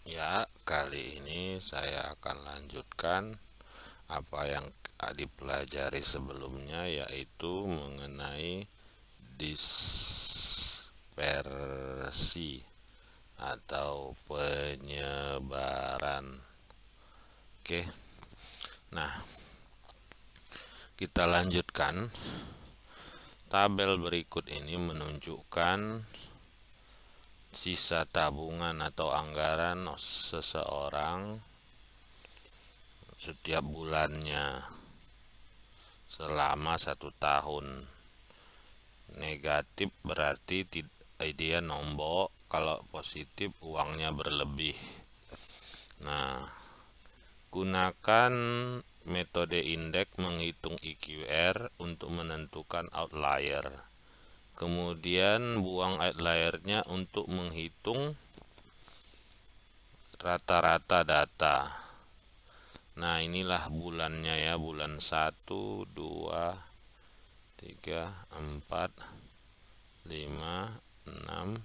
Ya, kali ini saya akan lanjutkan apa yang dipelajari sebelumnya, yaitu mengenai dispersi atau penyebaran. Oke, nah kita lanjutkan. Tabel berikut ini menunjukkan sisa tabungan atau anggaran seseorang setiap bulannya selama 1 tahun. Negatif berarti dia nombok, kalau positif uangnya berlebih. Nah, gunakan metode indeks menghitung IQR untuk menentukan outlier. Kemudian buang outliernya untuk menghitung rata-rata data. Nah, inilah bulannya ya, bulan 1, 2, 3, 4, 5, 6,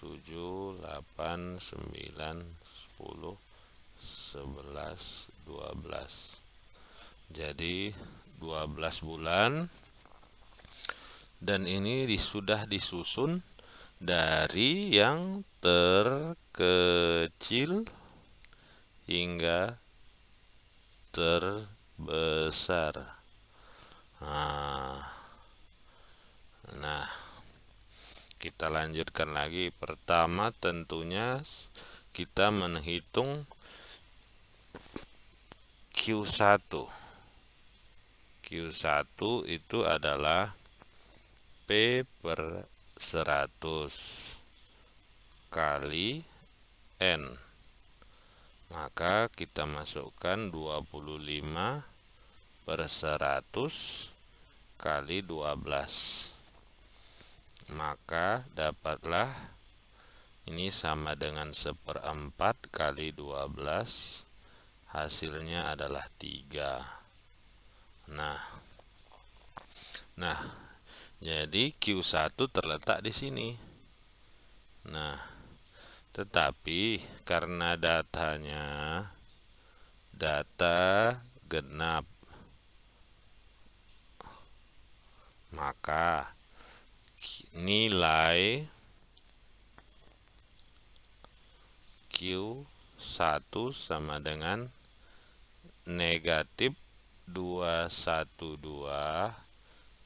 7, 8, 9, 10, 11, 12. Jadi 12 bulan, dan ini sudah disusun dari yang terkecil hingga terbesar. Nah, kita lanjutkan lagi. Pertama tentunya kita menghitung Q1. Q1 itu adalah P per 100 kali N. Maka kita masukkan 25 per 100 kali 12. Maka dapatlah ini sama dengan 1/4 kali 12. Hasilnya adalah 3. Nah, jadi Q1 terletak di sini. Nah, tetapi karena data genap, maka nilai Q1 sama dengan negatif 212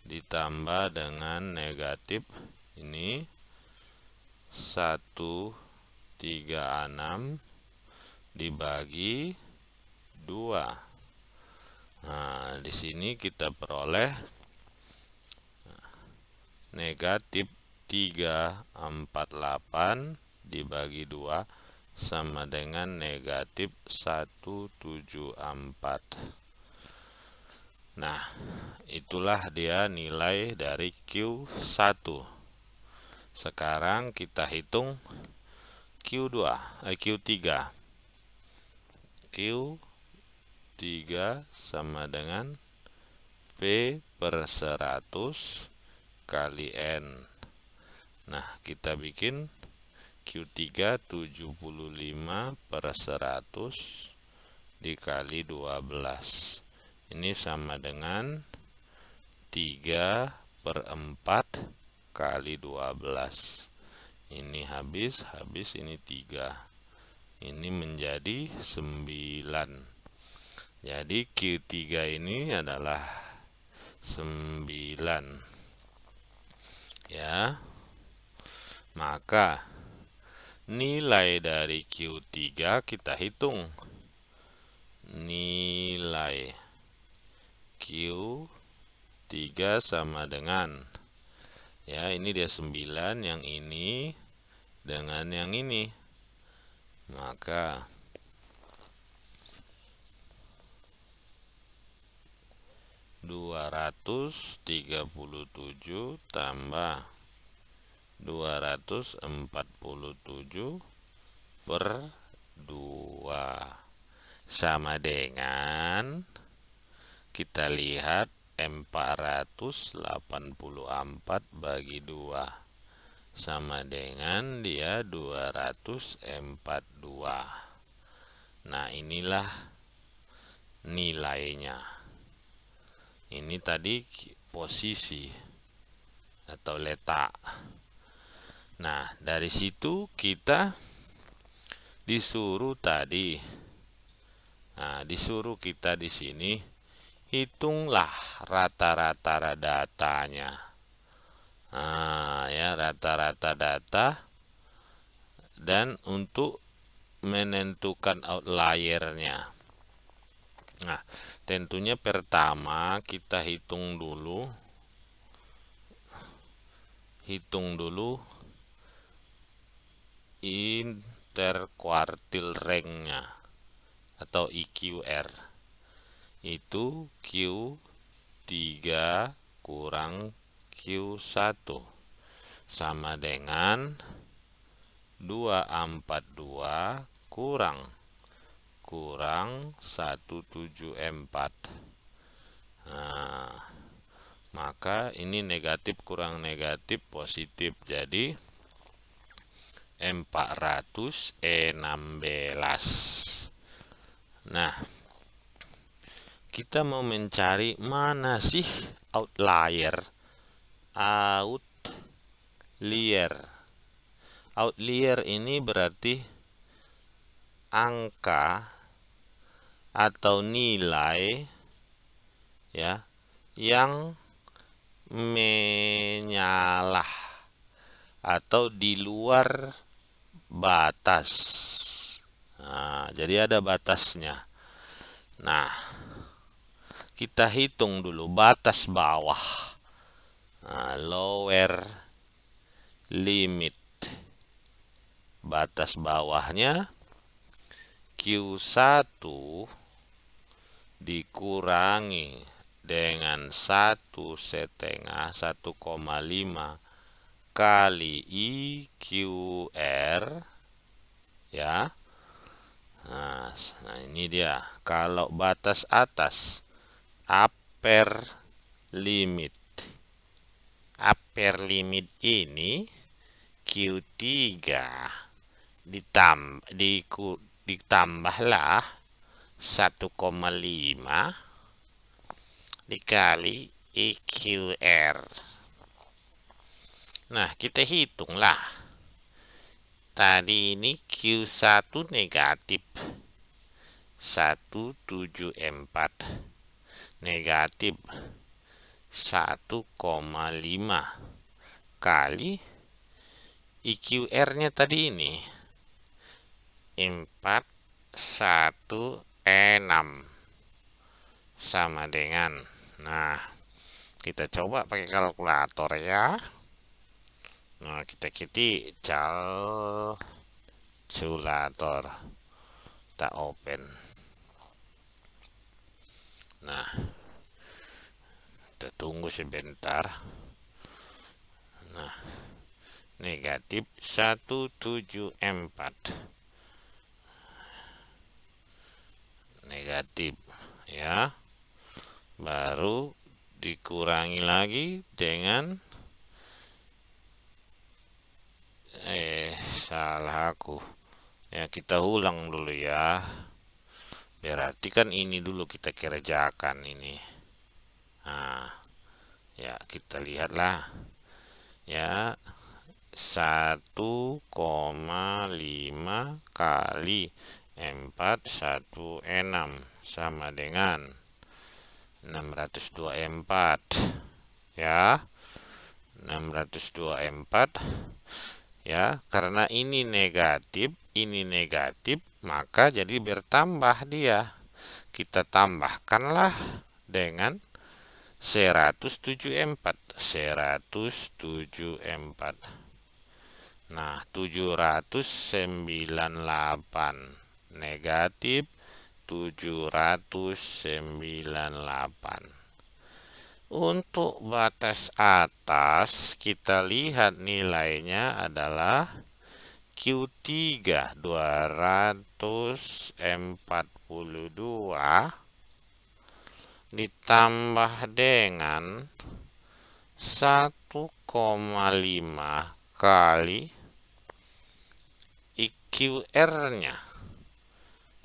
ditambah dengan negatif ini 136 dibagi 2. Nah, di sini kita peroleh negatif 348 dibagi 2 sama dengan negatif 174. Nah, itulah dia nilai dari Q1. Sekarang kita hitung Q3. Q3 sama dengan P per 100 kali N. Nah, kita bikin Q3 75 per 100 dikali 12. Ini sama dengan 3 per 4 kali 12. Ini habis ini 3. Ini menjadi 9. Jadi Q3 ini adalah 9. Ya. Maka nilai dari Q3 kita hitung. Nilai Q3 sama dengan, ya, ini dia 9, yang ini dengan yang ini. Maka 237 tambah 247 per 2 sama dengan, kita lihat 484 bagi 2 sama dengan dia 242. Nah, inilah nilainya. Ini tadi posisi atau letak. Nah, dari situ kita disuruh tadi. Nah, disuruh kita di sini hitunglah rata-rata datanya. Nah, ya, rata-rata data, dan untuk menentukan outliernya. Nah, tentunya pertama kita hitung dulu interquartile rank-nya atau IQR. Itu Q3 kurang Q1 sama dengan 242 kurang 174. Nah, maka ini negatif kurang negatif positif, jadi 416. Nah, kita mau mencari mana sih outlier. Outlier ini berarti angka atau nilai, ya, yang menyalah atau di luar batas. Nah, jadi ada batasnya. Nah, kita hitung dulu batas bawah. Nah, lower limit. Batas bawahnya Q1 dikurangi dengan 1,5 kali IQR, ya. Nah, ini dia. Kalau batas atas, upper limit. Upper limit ini Q3 ditambahlah 1,5 dikali IQR. Nah, kita hitunglah. Tadi ini Q1 negatif 174, negatif 1,5 kali IQR-nya tadi ini 416 sama dengan, nah, kita coba pakai kalkulator, ya. Nah, kita calculator, kita open. Nah, kita tunggu sebentar. Nah, negatif 174, negatif, ya. Baru dikurangi lagi dengan salah aku, ya. Kita ulang dulu, ya. Berarti kan ini dulu kita kerjakan ini. Nah, ya, kita lihatlah, ya. 1,5 kali 416 sama dengan 624, ya. 624, ya. Karena ini negatif, maka jadi bertambah dia. Kita tambahkanlah dengan 174. Nah, 798 negatif 798. Untuk batas atas kita lihat nilainya adalah Q3 242 ditambah dengan 1,5 kali IQR-nya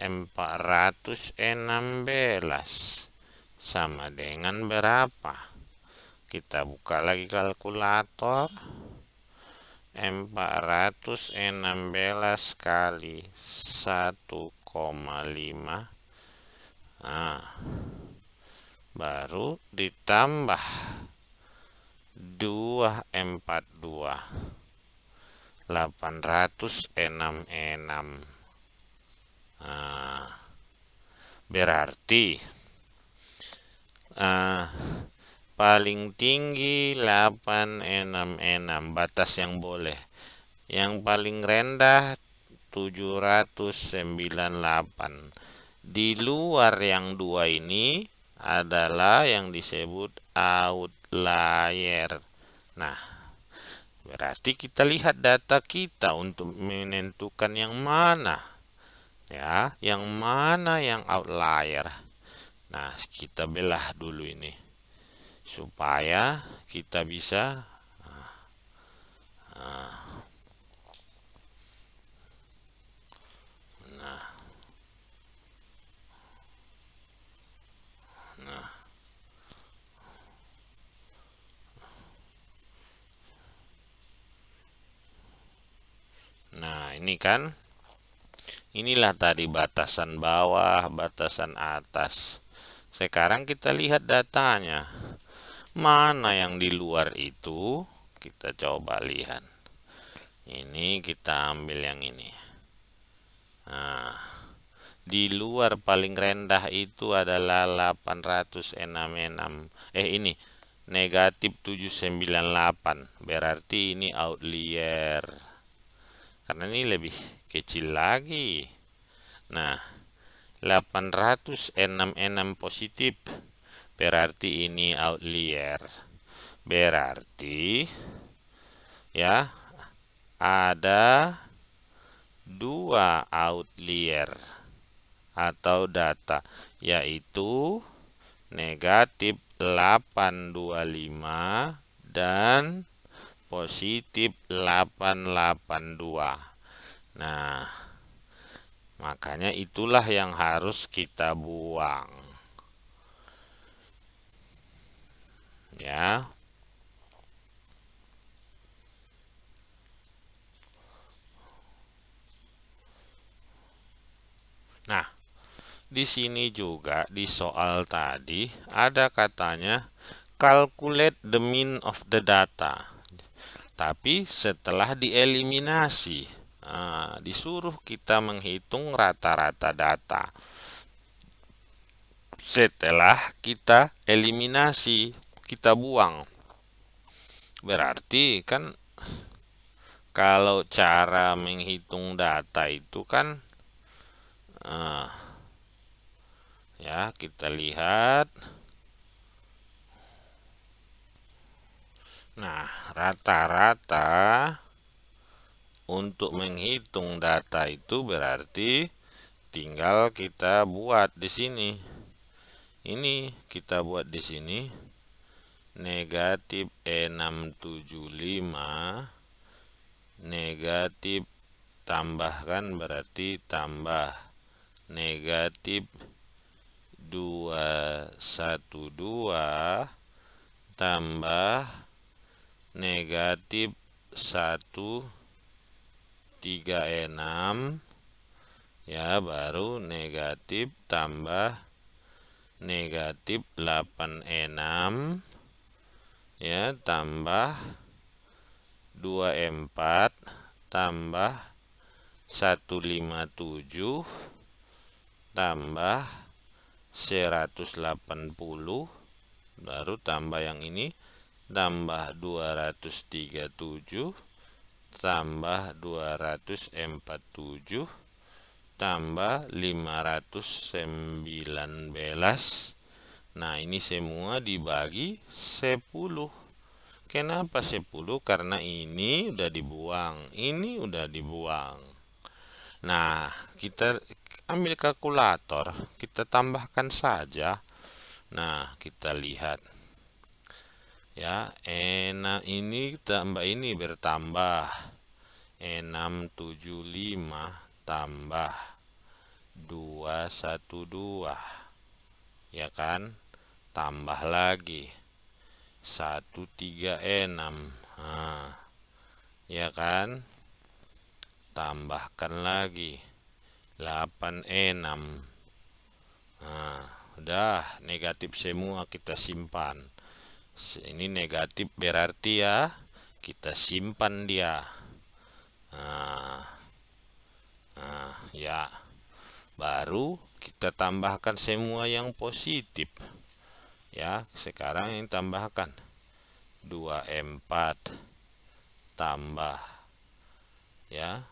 416 sama dengan berapa? Kita buka lagi kalkulator. 416 kali 1,5. Nah, baru ditambah 242, 866. Nah, berarti paling tinggi 866 batas yang boleh. Yang paling rendah 798. Di luar yang dua ini adalah yang disebut outlier. Nah, berarti kita lihat data kita untuk menentukan yang mana, ya, yang mana yang outlier. Nah, kita belah dulu ini supaya kita bisa nah, ini kan, inilah tadi batasan bawah, batasan atas. Sekarang kita lihat datanya. Mana yang di luar itu? Kita coba lihat. Ini kita ambil yang ini. Nah, di luar paling rendah itu adalah 866. Ini negatif 798. Berarti ini outlier. Karena ini lebih kecil lagi. Nah, 866 positif. Berarti ini outlier. Berarti ya ada dua outlier atau data, yaitu negatif 825 dan positif 882. Nah, makanya itulah yang harus kita buang, ya. Nah, di sini juga di soal tadi ada katanya calculate the mean of the data. Tapi setelah dieliminasi, disuruh kita menghitung rata-rata data. Setelah kita eliminasi, kita buang. Berarti kan kalau cara menghitung data itu kan ya, kita lihat. Nah, rata-rata untuk menghitung data itu berarti tinggal kita buat di sini. Ini kita buat di sini negatif 675 negatif tambahkan berarti tambah negatif 212 tambah negatif 136, ya, baru negatif tambah negatif 86, ya, tambah 24 tambah 157 tambah 180, baru tambah yang ini tambah 237 tambah 247 tambah 519. Nah, ini semua dibagi 10. Kenapa 10? Karena ini udah dibuang, ini udah dibuang. Nah, kita ambil kalkulator, kita tambahkan saja. Nah, kita lihat. Ya, ini tambah ini bertambah 675 tambah 212, ya kan? Tambah lagi 136, nah, ya kan? Tambahkan lagi 86. Nah, udah negatif semua, kita simpan. Ini negatif berarti ya kita simpan dia. Nah, ya, baru kita tambahkan semua yang positif. Ya, sekarang yang tambahkan 24 tambah ya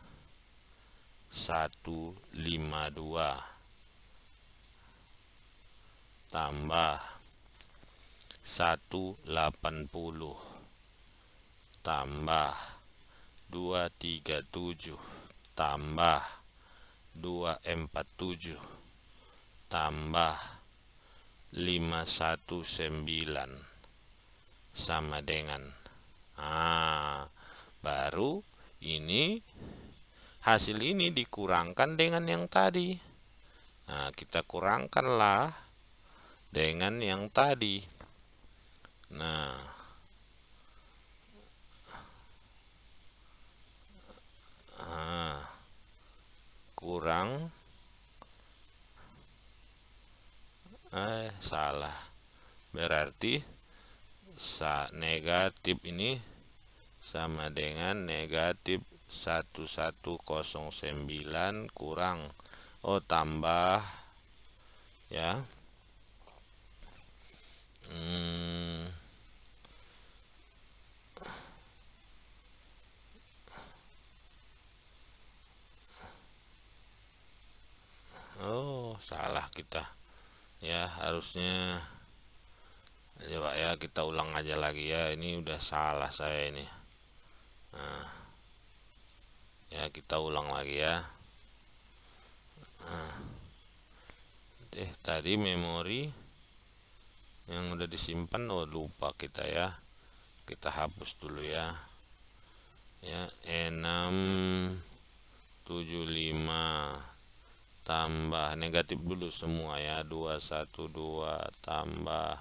152 tambah 180 tambah 237 tambah 247 tambah 519 sama dengan, baru ini hasil ini dikurangkan dengan yang tadi. Nah, kita kurangkanlah dengan yang tadi. Nah, kurang salah. Berarti negatif ini sama dengan negatif 1109 kurang tambah ya salah kita ya, harusnya coba ya kita ulang aja lagi ya, ini udah salah saya ini. Nah, ya kita ulang lagi ya. Tadi memori yang udah disimpan lupa kita ya, kita hapus dulu ya. Ya, 675 tambah negatif dulu semua ya, 212 tambah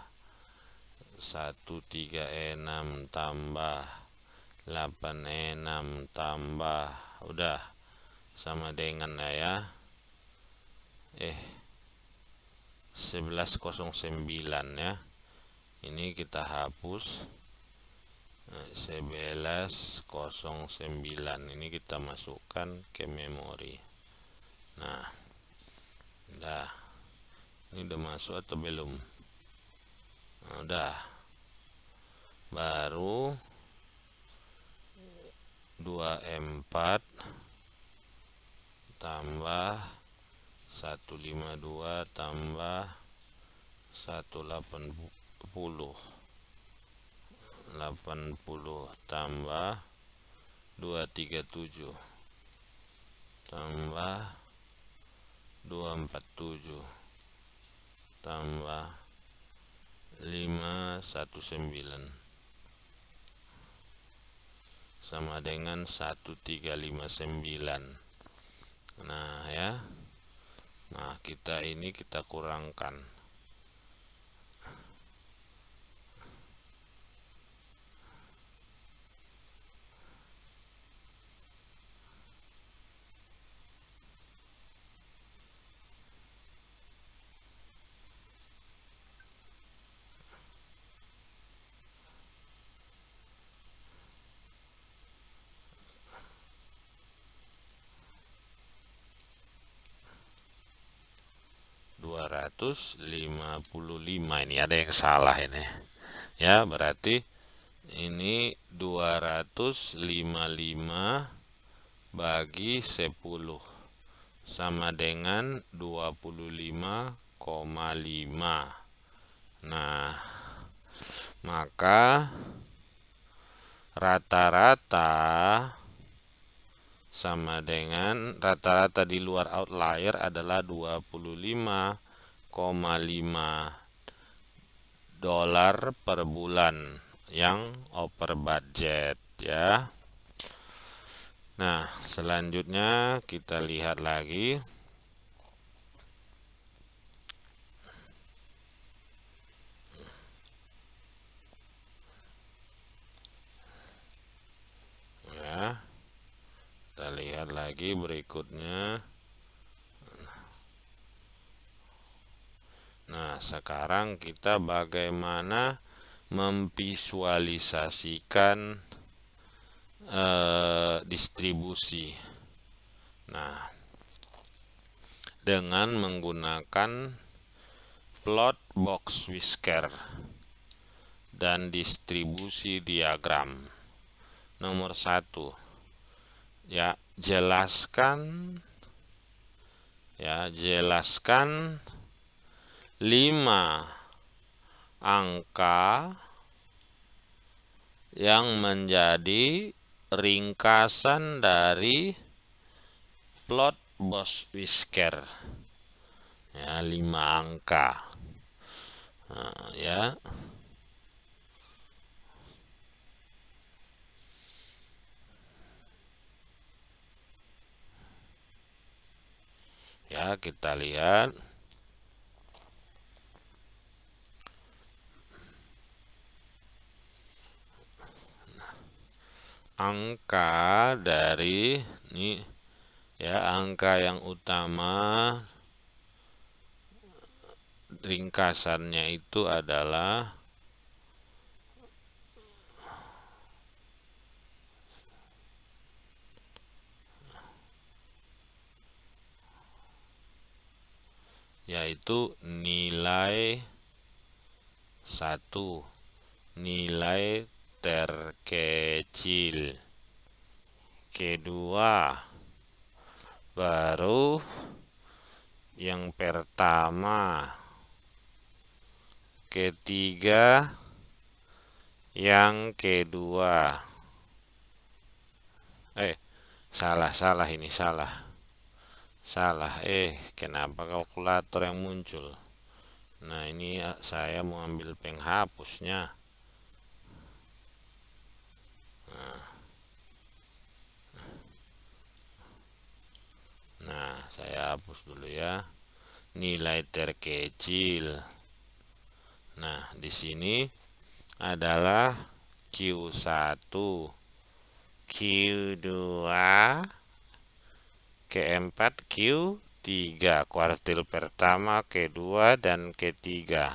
136 tambah 86 tambah udah sama dengan ya 1109 ya. Ini kita hapus 1109, ini kita masukkan ke memori. Nah, udah, ini udah masuk atau belum? Nah, udah, baru 24 tambah 152 tambah 180 tambah 237 tambah 247 tambah 519 sama dengan 1359. Nah ya, nah kita kurangkan 255. Ini ada yang salah ini ya, berarti ini 255 bagi 10 sama dengan 25,5. Nah, maka rata-rata sama dengan rata-rata di luar outlier adalah 25,5 dolar per bulan yang over budget ya. Nah, selanjutnya kita lihat lagi. Ya, kita lihat lagi berikutnya. Nah, sekarang kita bagaimana memvisualisasikan distribusi. Nah, dengan menggunakan plot box whisker dan distribusi diagram. Nomor 1, ya, jelaskan 5 angka yang menjadi ringkasan dari plot box whisker. Ya, 5 angka. Nah, ya. Ya, kita lihat. Angka dari ini ya, angka yang utama ringkasannya itu adalah yaitu nilai 1, nilai terkecil. Kedua, baru yang pertama. Ketiga, yang kedua. Salah ini, salah. Kenapa kalkulator yang muncul? Nah, ini saya mau ambil penghapusnya. Nah, saya hapus dulu ya. Nilai terkecil. Nah, di sini adalah Q1, Q2, Q4, Q3, kuartil pertama, kedua, dan ketiga.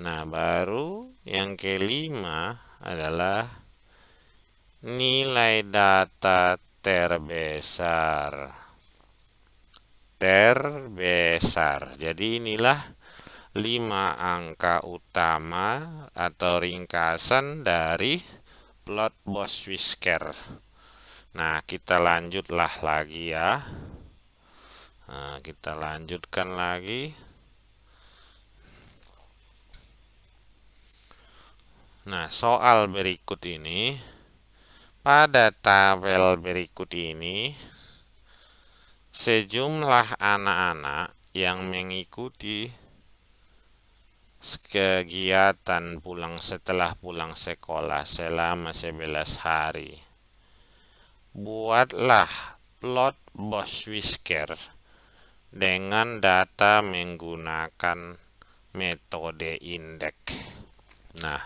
Nah, baru yang kelima adalah nilai data terbesar. Jadi inilah 5 angka utama atau ringkasan dari plot box whisker. Nah, kita lanjutlah lagi ya. Nah, kita lanjutkan lagi. Nah, soal berikut ini, pada tabel berikut ini, sejumlah anak-anak yang mengikuti kegiatan setelah pulang sekolah selama 11 hari. Buatlah plot box whisker dengan data menggunakan metode indeks. Nah,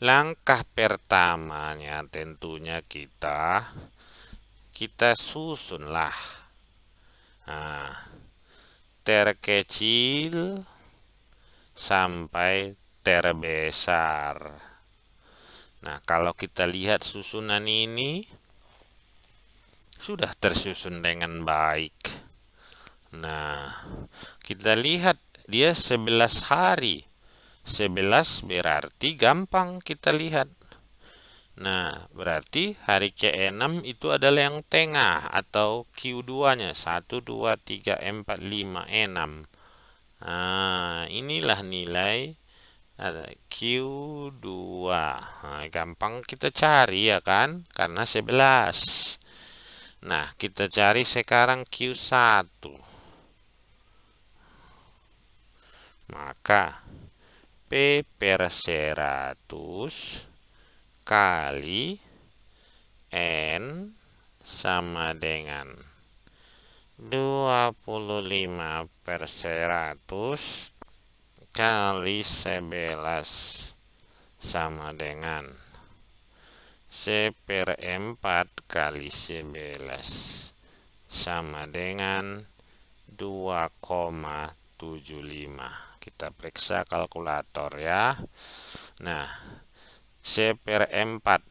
langkah pertamanya tentunya kita susunlah terkecil sampai terbesar. Nah, kalau kita lihat susunan ini sudah tersusun dengan baik. Nah, kita lihat dia 11 hari. 11 berarti gampang kita lihat. Nah, berarti hari ke-6 itu adalah yang tengah atau Q2-nya. 1, 2, 3, 4, 5, 6. Nah, inilah nilai Q2. Nah, gampang kita cari ya kan, karena 11. Nah, kita cari sekarang Q1. Maka P per 100 kali N sama dengan 25 per 100 kali 11 sama dengan C/4 kali 11 sama dengan 2,75. Kita periksa kalkulator ya. Nah, C/4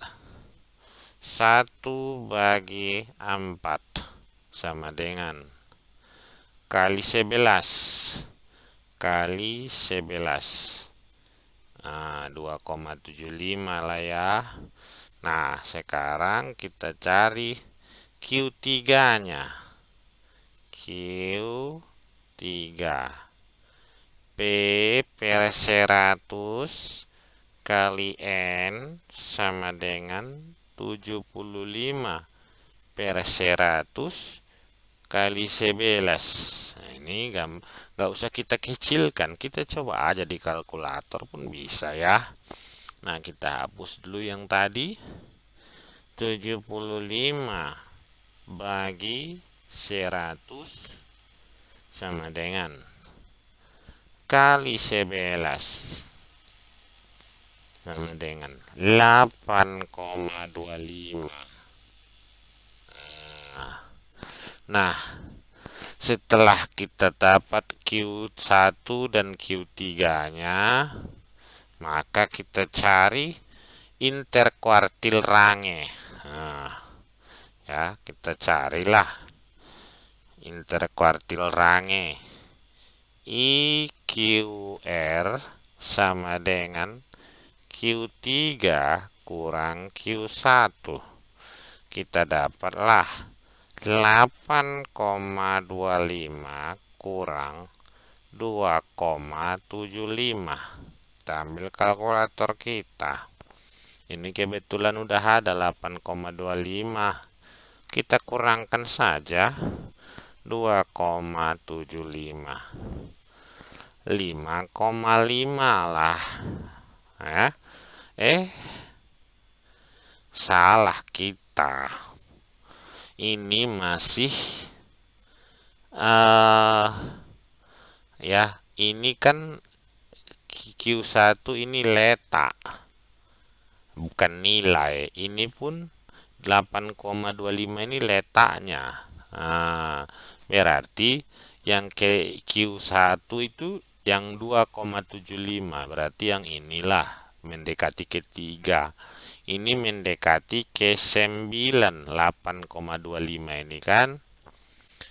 1 bagi 4 sama dengan kali 11 kali 11. Nah, 2,75 lah ya. Nah, sekarang kita cari Q3-nya. Q3 P per 100 kali N sama dengan 75 per 100 kali 11. Nah, ini nggak usah kita kecilkan, kita coba aja di kalkulator pun bisa ya. Nah, kita hapus dulu yang tadi. 75 bagi 100 sama dengan kali 11 sama dengan 8,25. Nah, setelah kita dapat Q1 dan Q3-nya, maka kita cari interkuartil range. Nah, ya, kita carilah interkuartil range. IQR sama dengan Q3 kurang Q1. Kita dapatlah 8,25 kurang 2,75. Kita ambil kalkulator kita. Ini kebetulan udah ada 8,25. Kita kurangkan saja 2,75. 5,5 lah. Ya. Salah kita. Ini masih ya, ini kan Q1 ini letak, bukan nilai. Ini pun 8,25 ini letaknya. Berarti yang ke Q1 itu yang 2,75, berarti yang inilah mendekati ke 3. Ini mendekati ke 9, 8,25 ini kan.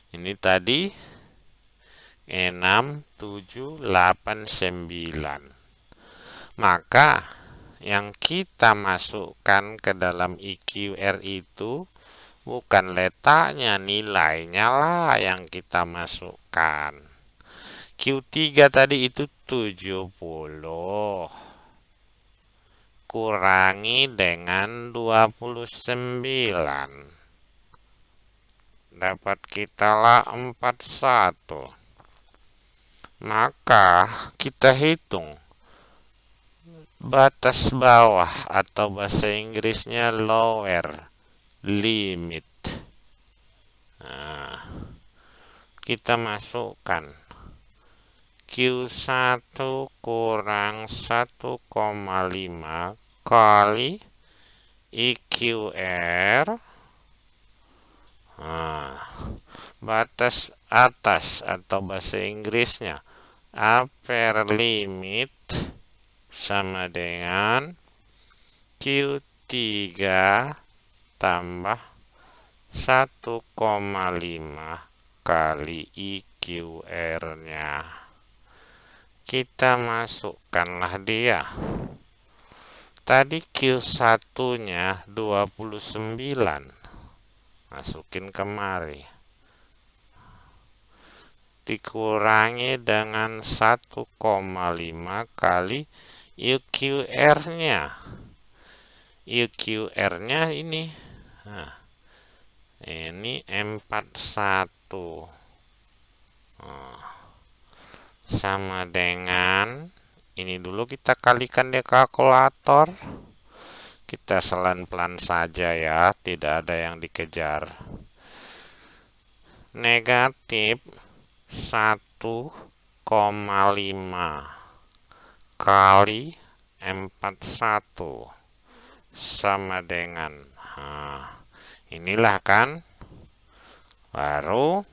Ini tadi 6, 7, 8, 9. Maka yang kita masukkan ke dalam IQR itu bukan letaknya, nilainya lah yang kita masukkan. Q3 tadi itu 70. Kurangi dengan 29. Dapat kita lah 41. Maka kita hitung batas bawah atau bahasa Inggrisnya lower limit. Nah, kita masukkan Q1 kurang 1,5 kali IQR. Batas atas atau bahasa Inggrisnya upper limit sama dengan Q3 tambah 1,5 kali IQR-nya. Kita masukkanlah dia. Tadi Q1-nya 29. Masukin kemari. Dikurangi dengan 1,5 kali IQR-nya. IQR-nya ini. Ini 41. Sama dengan ini dulu kita kalikan di kalkulator. Kita pelan-pelan saja ya, tidak ada yang dikejar. Negatif 1,5 kali 41 sama dengan, inilah kan, baru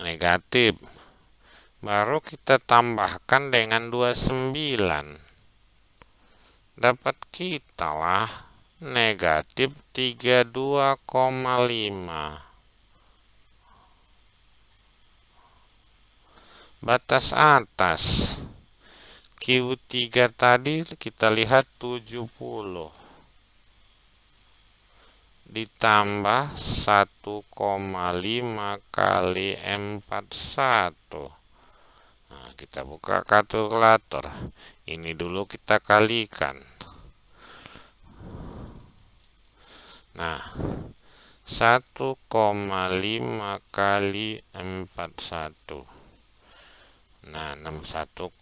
negatif, baru kita tambahkan dengan 29, dapat kita lah negatif 32,5. Batas atas Q3 tadi kita lihat 70 ditambah 1,5 kali 41. Nah, kita buka kalkulator. Ini dulu kita kalikan. Nah, 1,5 kali 41. Nah, 61,5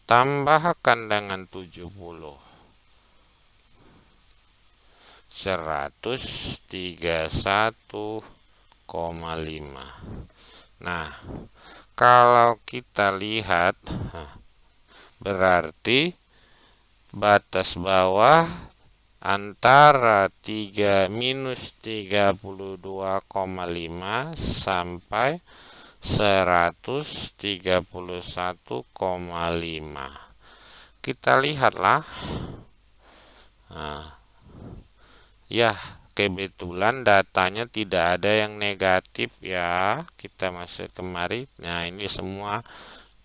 tambahkan dengan 70, 131,5. Nah, kalau kita lihat, berarti batas bawah antara minus 32,5 sampai 131,5. Kita lihatlah. Nah, ya, kebetulan datanya tidak ada yang negatif ya. Kita masuk kemari. Nah, ini semua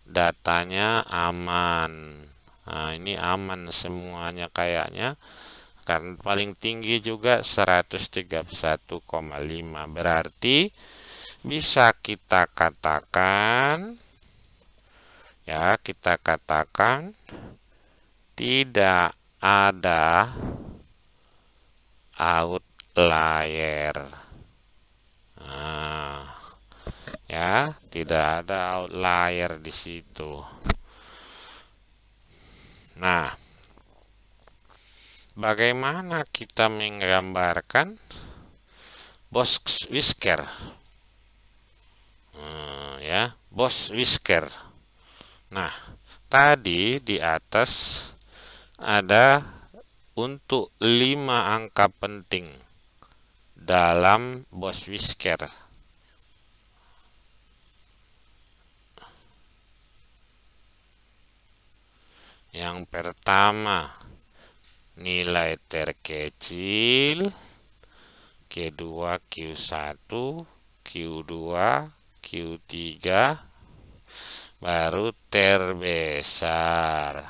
datanya aman. Nah, ini aman semuanya kayaknya. Karena paling tinggi juga 131,5. Berarti bisa kita katakan, ya, kita katakan tidak ada outlier. Nah, ya, tidak ada outlier di situ. Nah, bagaimana kita menggambarkan Bos-Whisker? Ya, Bos-Whisker. Nah, tadi di atas ada untuk 5 angka penting dalam Bos-Whisker. Yang pertama, nilai terkecil, kedua Q1, Q2, Q3, baru terbesar.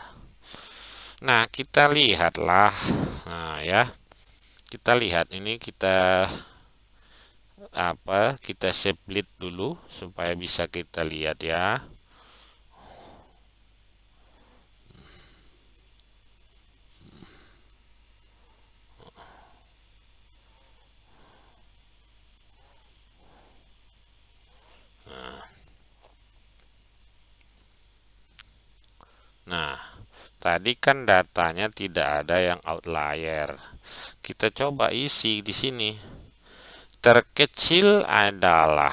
Nah, kita lihatlah. Nah, ya. Kita lihat ini, kita split dulu supaya bisa kita lihat ya. Nah, tadi kan datanya tidak ada yang outlier. Kita coba isi di sini. Terkecil adalah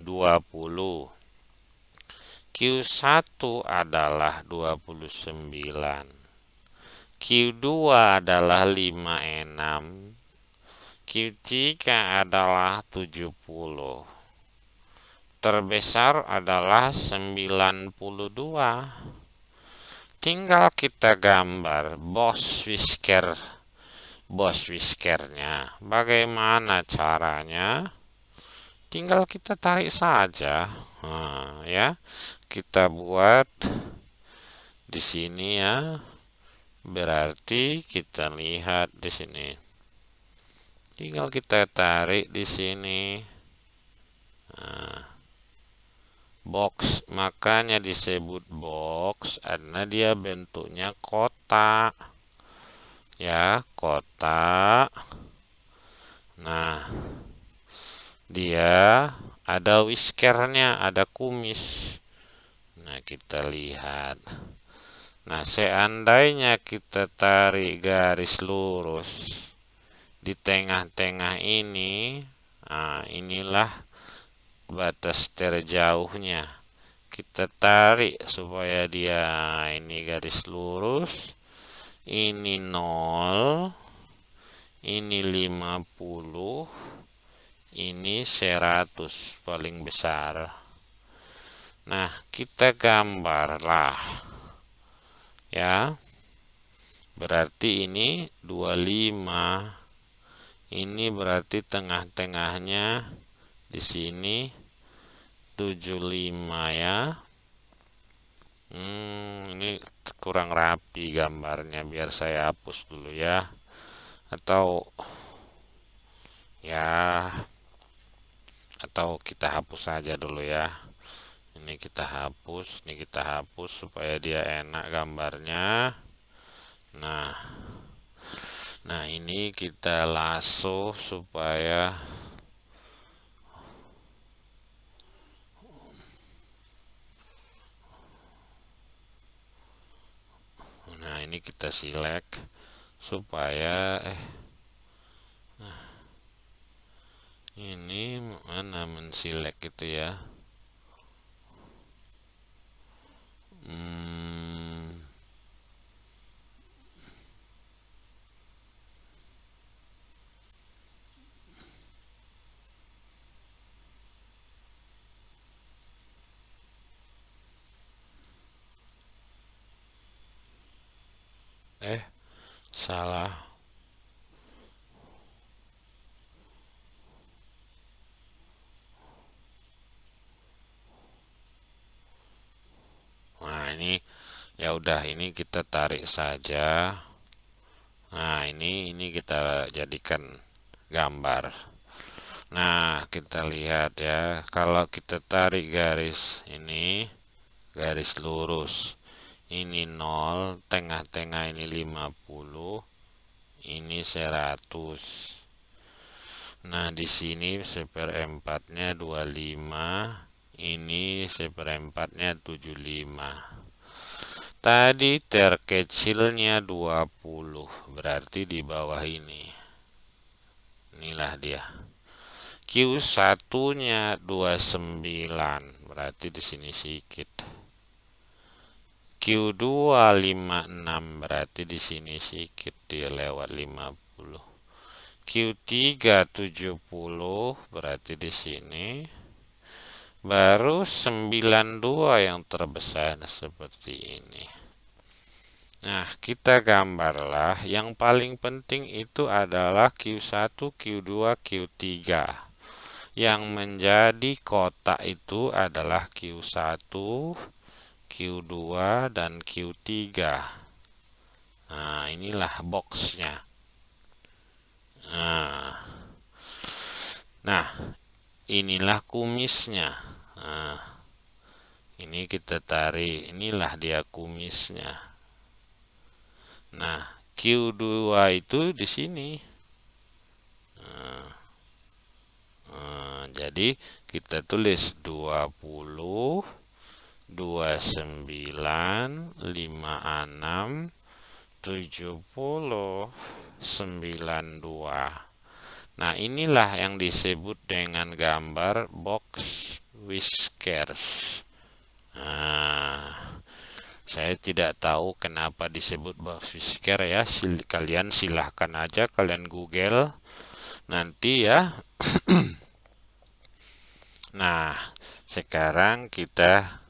20. Q1 adalah 29. Q2 adalah 56. Q3 adalah 70. Terbesar adalah 92. Tinggal kita gambar Bos-Whiskernya. Bagaimana caranya? Tinggal kita tarik saja. Nah, ya. Kita buat di sini ya. Berarti kita lihat di sini. Tinggal kita tarik di sini. Nah, box, makanya disebut box karena dia bentuknya kotak. Ya, kotak. Nah, dia ada whiskernya, ada kumis. Nah, kita lihat. Nah, seandainya kita tarik garis lurus di tengah-tengah ini, nah inilah batas terjauhnya. Kita tarik supaya dia ini garis lurus, ini 0, ini 50, ini 100 paling besar. Nah, kita gambarlah ya. Berarti ini 25. Ini berarti tengah-tengahnya di sini 75 ya. Ini kurang rapi gambarnya, biar saya hapus dulu ya. Atau ya, atau kita hapus saja dulu ya. Ini kita hapus supaya dia enak gambarnya. Nah, ini kita lasso supaya ini kita select supaya ini mana menselect itu ya. Salah. Nah, ini ya udah, ini kita tarik saja. Nah, ini kita jadikan gambar. Nah, kita lihat ya, kalau kita tarik garis ini, garis lurus, ini 0, tengah-tengah ini 50, ini 100. Nah, di sini seperempatnya 25, ini seperempatnya 75. Tadi terkecilnya 20, berarti di bawah ini. Inilah dia. Q1-nya 29, berarti di sini sedikit. Q2 56, berarti di sini sedikit, dia lewat 50. Q3 70, berarti di sini. Baru 92 yang terbesar seperti ini. Nah, kita gambarlah. Yang paling penting itu adalah Q1, Q2, Q3. Yang menjadi kotak itu adalah Q1, Q2, dan Q3. Nah, inilah boxnya. Nah, inilah kumisnya. Nah, ini kita tarik. Inilah dia kumisnya. Nah, Q2 itu di sini. Jadi kita tulis 20, 29, 56, 70, 92. Nah, inilah yang disebut dengan gambar box whiskers. Nah, saya tidak tahu kenapa disebut box whisker ya. Kalian silahkan aja kalian Google nanti ya. Nah, sekarang kita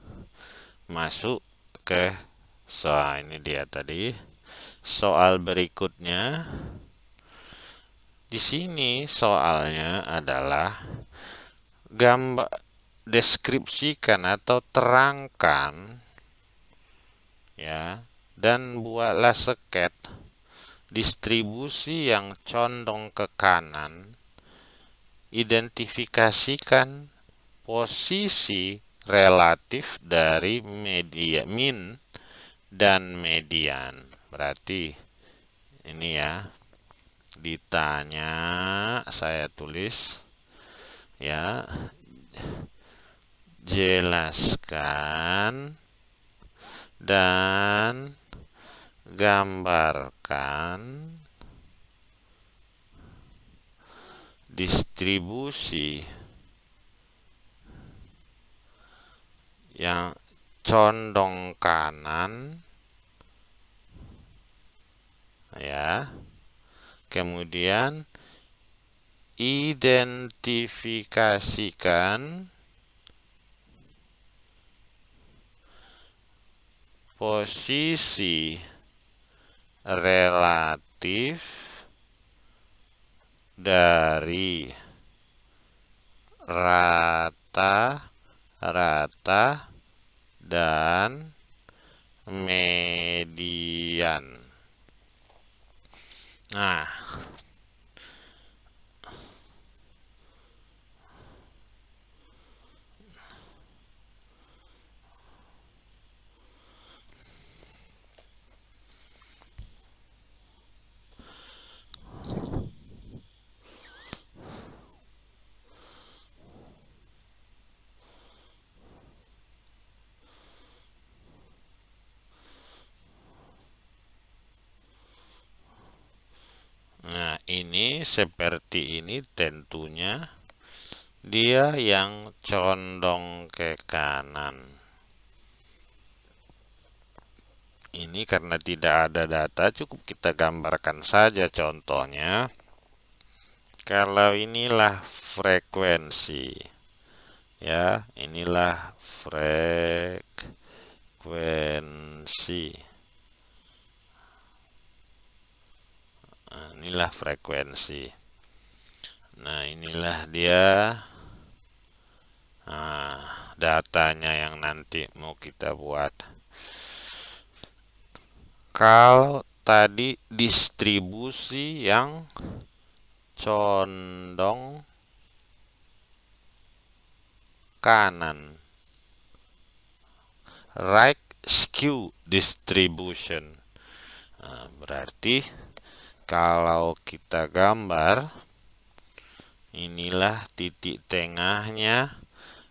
masuk ke soal ini dia tadi. Soal berikutnya. Di sini soalnya adalah gambar, deskripsikan atau terangkan ya, dan buatlah sket distribusi yang condong ke kanan. Identifikasikan posisi relatif dari min dan median. Berarti ini ya, ditanya, saya tulis ya, jelaskan dan gambarkan distribusi yang condong kanan, ya. Kemudian identifikasikan posisi relatif dari rata-rata dan median. Nah, ini seperti ini tentunya dia yang condong ke kanan. Ini karena tidak ada data, cukup kita gambarkan saja contohnya. Kalau inilah frekuensi, ya, inilah frekuensi. Nah, inilah frekuensi. Nah, inilah dia. Nah, datanya yang nanti mau kita buat. Kalau tadi distribusi yang condong kanan, right skew distribution. Nah, berarti kalau kita gambar, inilah titik tengahnya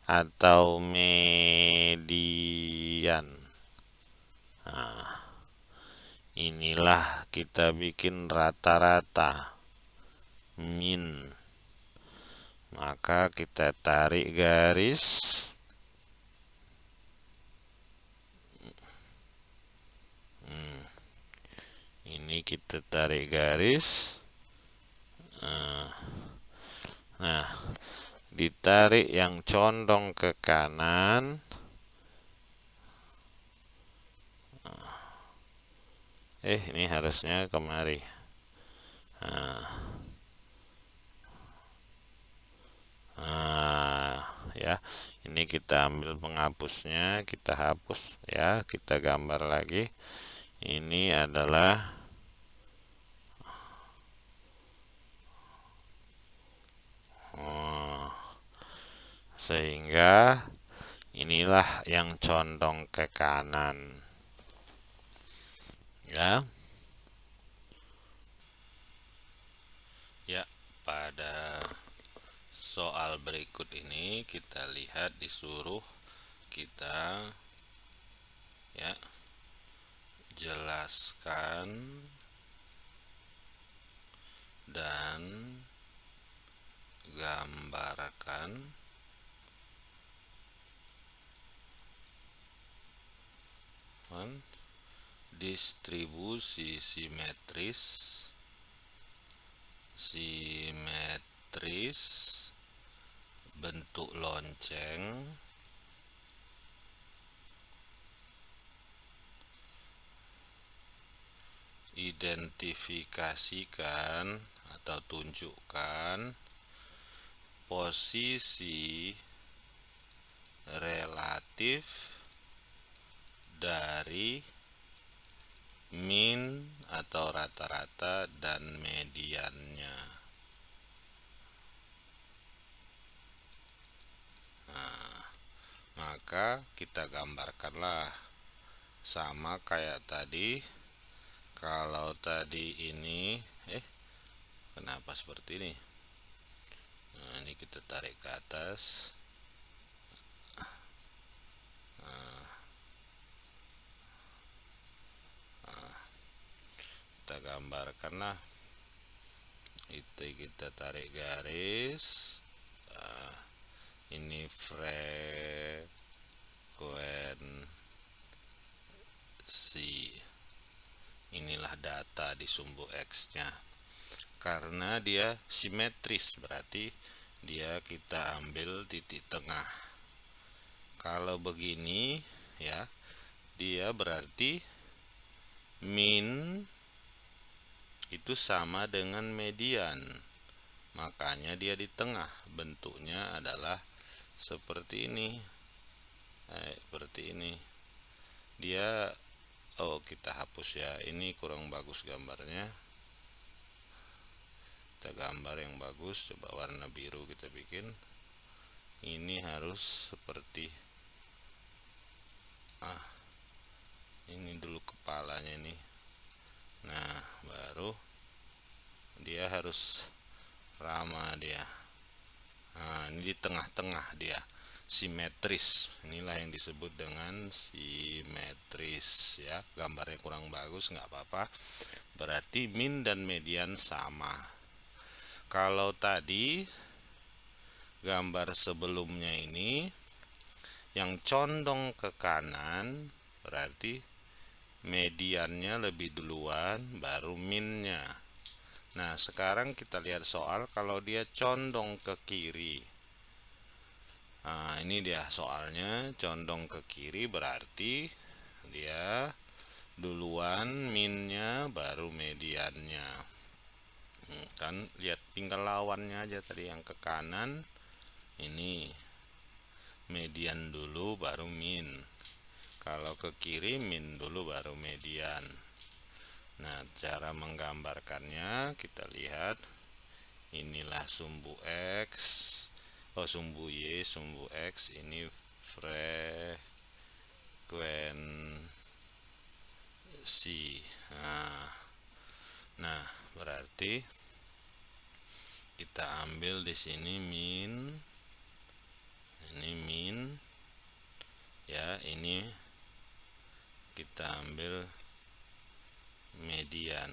atau median. Nah, inilah kita bikin rata-rata, min. Maka kita tarik garis. Ini kita tarik garis. Nah, ditarik yang condong ke kanan. Ini harusnya kemari. Ya, ini kita ambil penghapusnya, kita hapus, ya, kita gambar lagi. Ini adalah sehingga inilah yang condong ke kanan, ya. Ya, pada soal berikut ini kita lihat disuruh kita, ya, jelaskan dan gambarkan distribusi simetris bentuk lonceng identifikasikan atau tunjukkan posisi relatif dari min atau rata-rata dan mediannya. Nah, maka kita gambarkanlah sama kayak tadi. Kalau tadi ini kenapa seperti ini? Nah, ini kita kita tarik ke atas. Kita gambarkanlah, itu kita tarik garis. Ini frekuensi, inilah data di sumbu X nya. Karena dia simetris, berarti dia kita ambil titik tengah. Kalau begini ya, dia berarti min itu sama dengan median, makanya dia di tengah. Bentuknya adalah seperti ini. Seperti ini dia. Kita hapus ya, ini kurang bagus gambarnya. Kita gambar yang bagus, coba warna biru kita bikin. Ini harus seperti ini dulu kepalanya ini. Nah, baru dia harus rama dia. Nah, ini di tengah-tengah dia, simetris. Inilah yang disebut dengan simetris ya. Gambarnya kurang bagus, nggak apa-apa. Berarti min dan median sama. Kalau tadi gambar sebelumnya ini yang condong ke kanan, berarti mediannya lebih duluan, baru minnya. Nah, sekarang kita lihat soal kalau dia condong ke kiri. Nah, ini dia soalnya, condong ke kiri berarti dia duluan minnya, baru mediannya. Kan lihat, tinggal lawannya aja tadi yang ke kanan. Ini median dulu baru min. Kalau ke kiri min dulu baru median. Nah, cara menggambarkannya kita lihat. Inilah sumbu X, sumbu Y, sumbu X. Ini frekuensi. Nah, berarti kita ambil di sini min. Ini min ya, ini kita ambil median.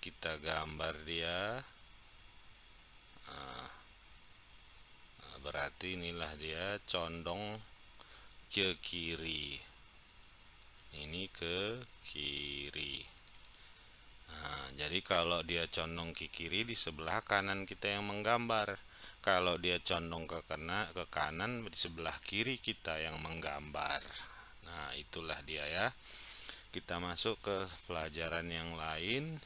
Kita gambar dia. Berarti inilah dia condong ke kiri. Ini ke kiri. Jadi kalau dia condong ke kiri, di sebelah kanan kita yang menggambar. Kalau dia condong ke kanan, di sebelah kiri kita yang menggambar. Nah, itulah dia ya. Kita masuk ke pelajaran yang lain.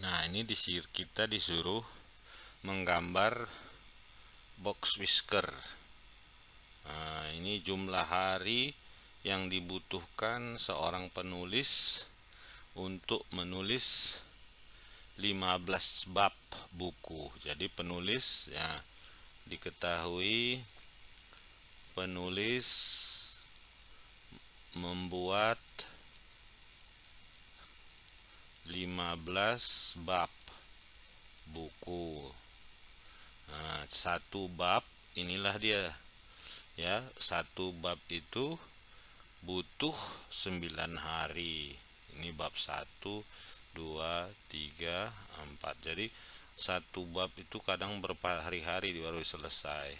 Nah, ini kita disuruh menggambar box whisker. Nah, ini jumlah hari yang dibutuhkan seorang penulis untuk menulis 15 bab buku. Jadi penulis ya, diketahui penulis membuat 15 bab buku. Nah, satu bab inilah dia ya, satu bab itu butuh 9 hari. Ini bab 1, 2, 3, 4. Jadi satu bab itu kadang berhari-hari baru selesai.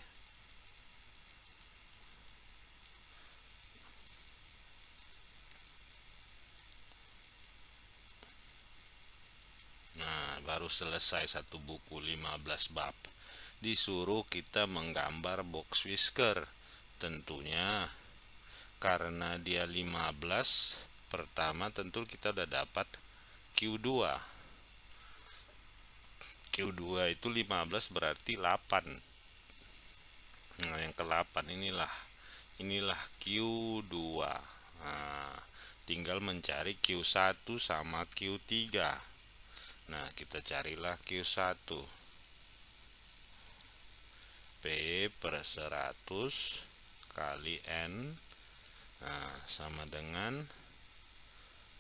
Nah, baru selesai satu buku 15 bab. Disuruh kita menggambar box whisker. Tentunya karena dia 15, pertama tentu kita udah dapat Q2. Q2 itu 15 berarti 8. Nah, yang ke-8 inilah Q2. Nah, tinggal mencari Q1 sama Q3. Nah, kita carilah Q1. P per 100 kali N, nah, sama dengan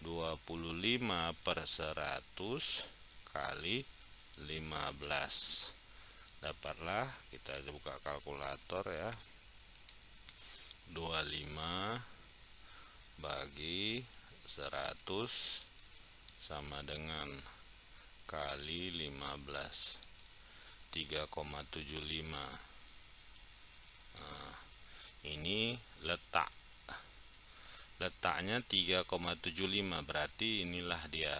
20 25/100 kali 15. Dapatlah, kita buka kalkulator ya. 25 bagi 100 sama dengan kali 15, 3,75. Nah, ini letaknya 3,75, berarti inilah dia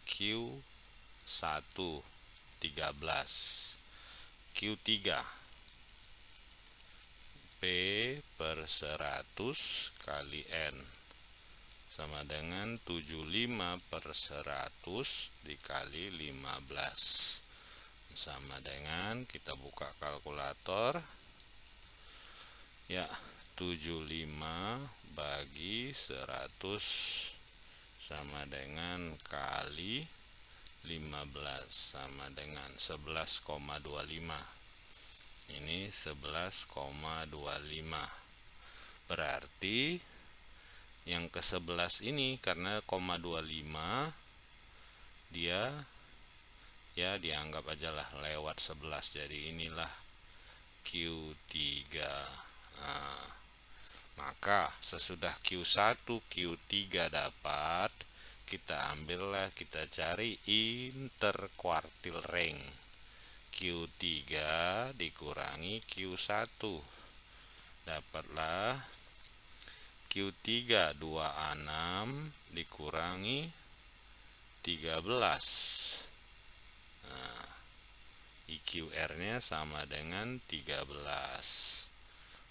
Q1 13, Q3 P per 100 kali N sama dengan 75/100 dikali 15, sama dengan, kita buka kalkulator ya, 75 bagi 100 sama dengan kali 15 sama dengan 11,25. Ini 11,25. Berarti yang ke-11 ini karena 0,25 dia ya dianggap aja lah lewat 11, jadi inilah Q3. Nah, maka sesudah Q1 Q3 dapat, kita ambillah, kita cari interquartile ring. Q3 dikurangi Q1, dapatlah Q3 26 dikurangi 13. Nah, IQR nya sama dengan 13.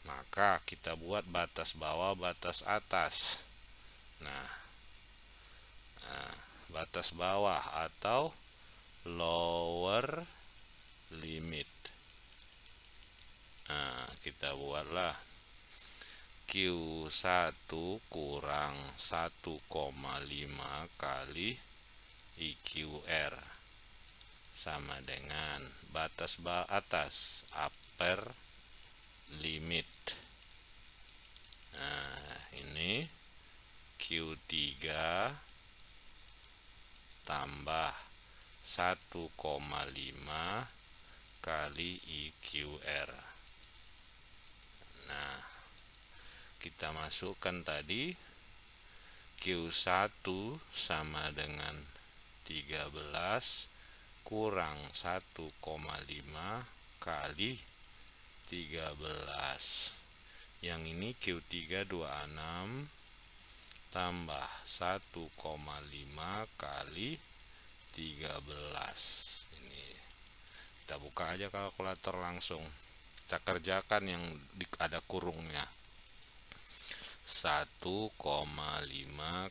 Maka kita buat batas bawah, batas atas. Nah, batas bawah atau lower limit. Nah, kita buatlah Q1 kurang 1,5 kali IQR sama dengan batas atas, upper limit. Nah, ini Q3 tambah 1,5 kali IQR. Nah, kita masukkan tadi Q1 sama dengan 13 kurang 1,5 kali 13. Yang ini Q3 26 tambah 1,5 kali 13. Ini kita buka aja kalkulator langsung. Kita kerjakan yang ada kurungnya. 1,5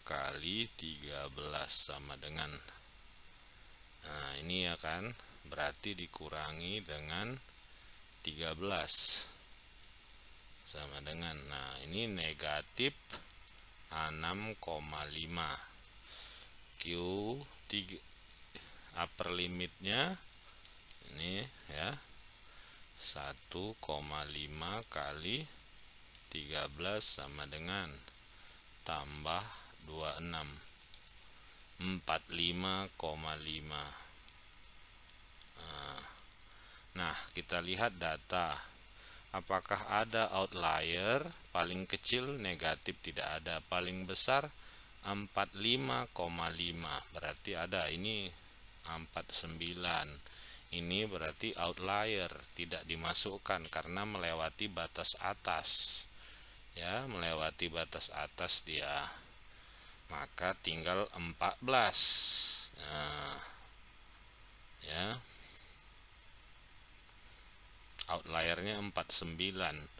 kali 13 sama dengan, nah ini ya kan, berarti dikurangi dengan 13 sama dengan, nah ini negatif 6,5. Q3 upper limitnya ini ya, 1,5 kali 13 sama dengan tambah 26, 45,5. Nah, kita lihat data. Apakah ada outlier? Paling kecil negatif tidak ada, paling besar 45,5, berarti ada. Ini 49, ini berarti outlier, tidak dimasukkan karena melewati batas atas ya, melewati batas atas dia. Maka tinggal 14. Nah, ya, outliernya 49.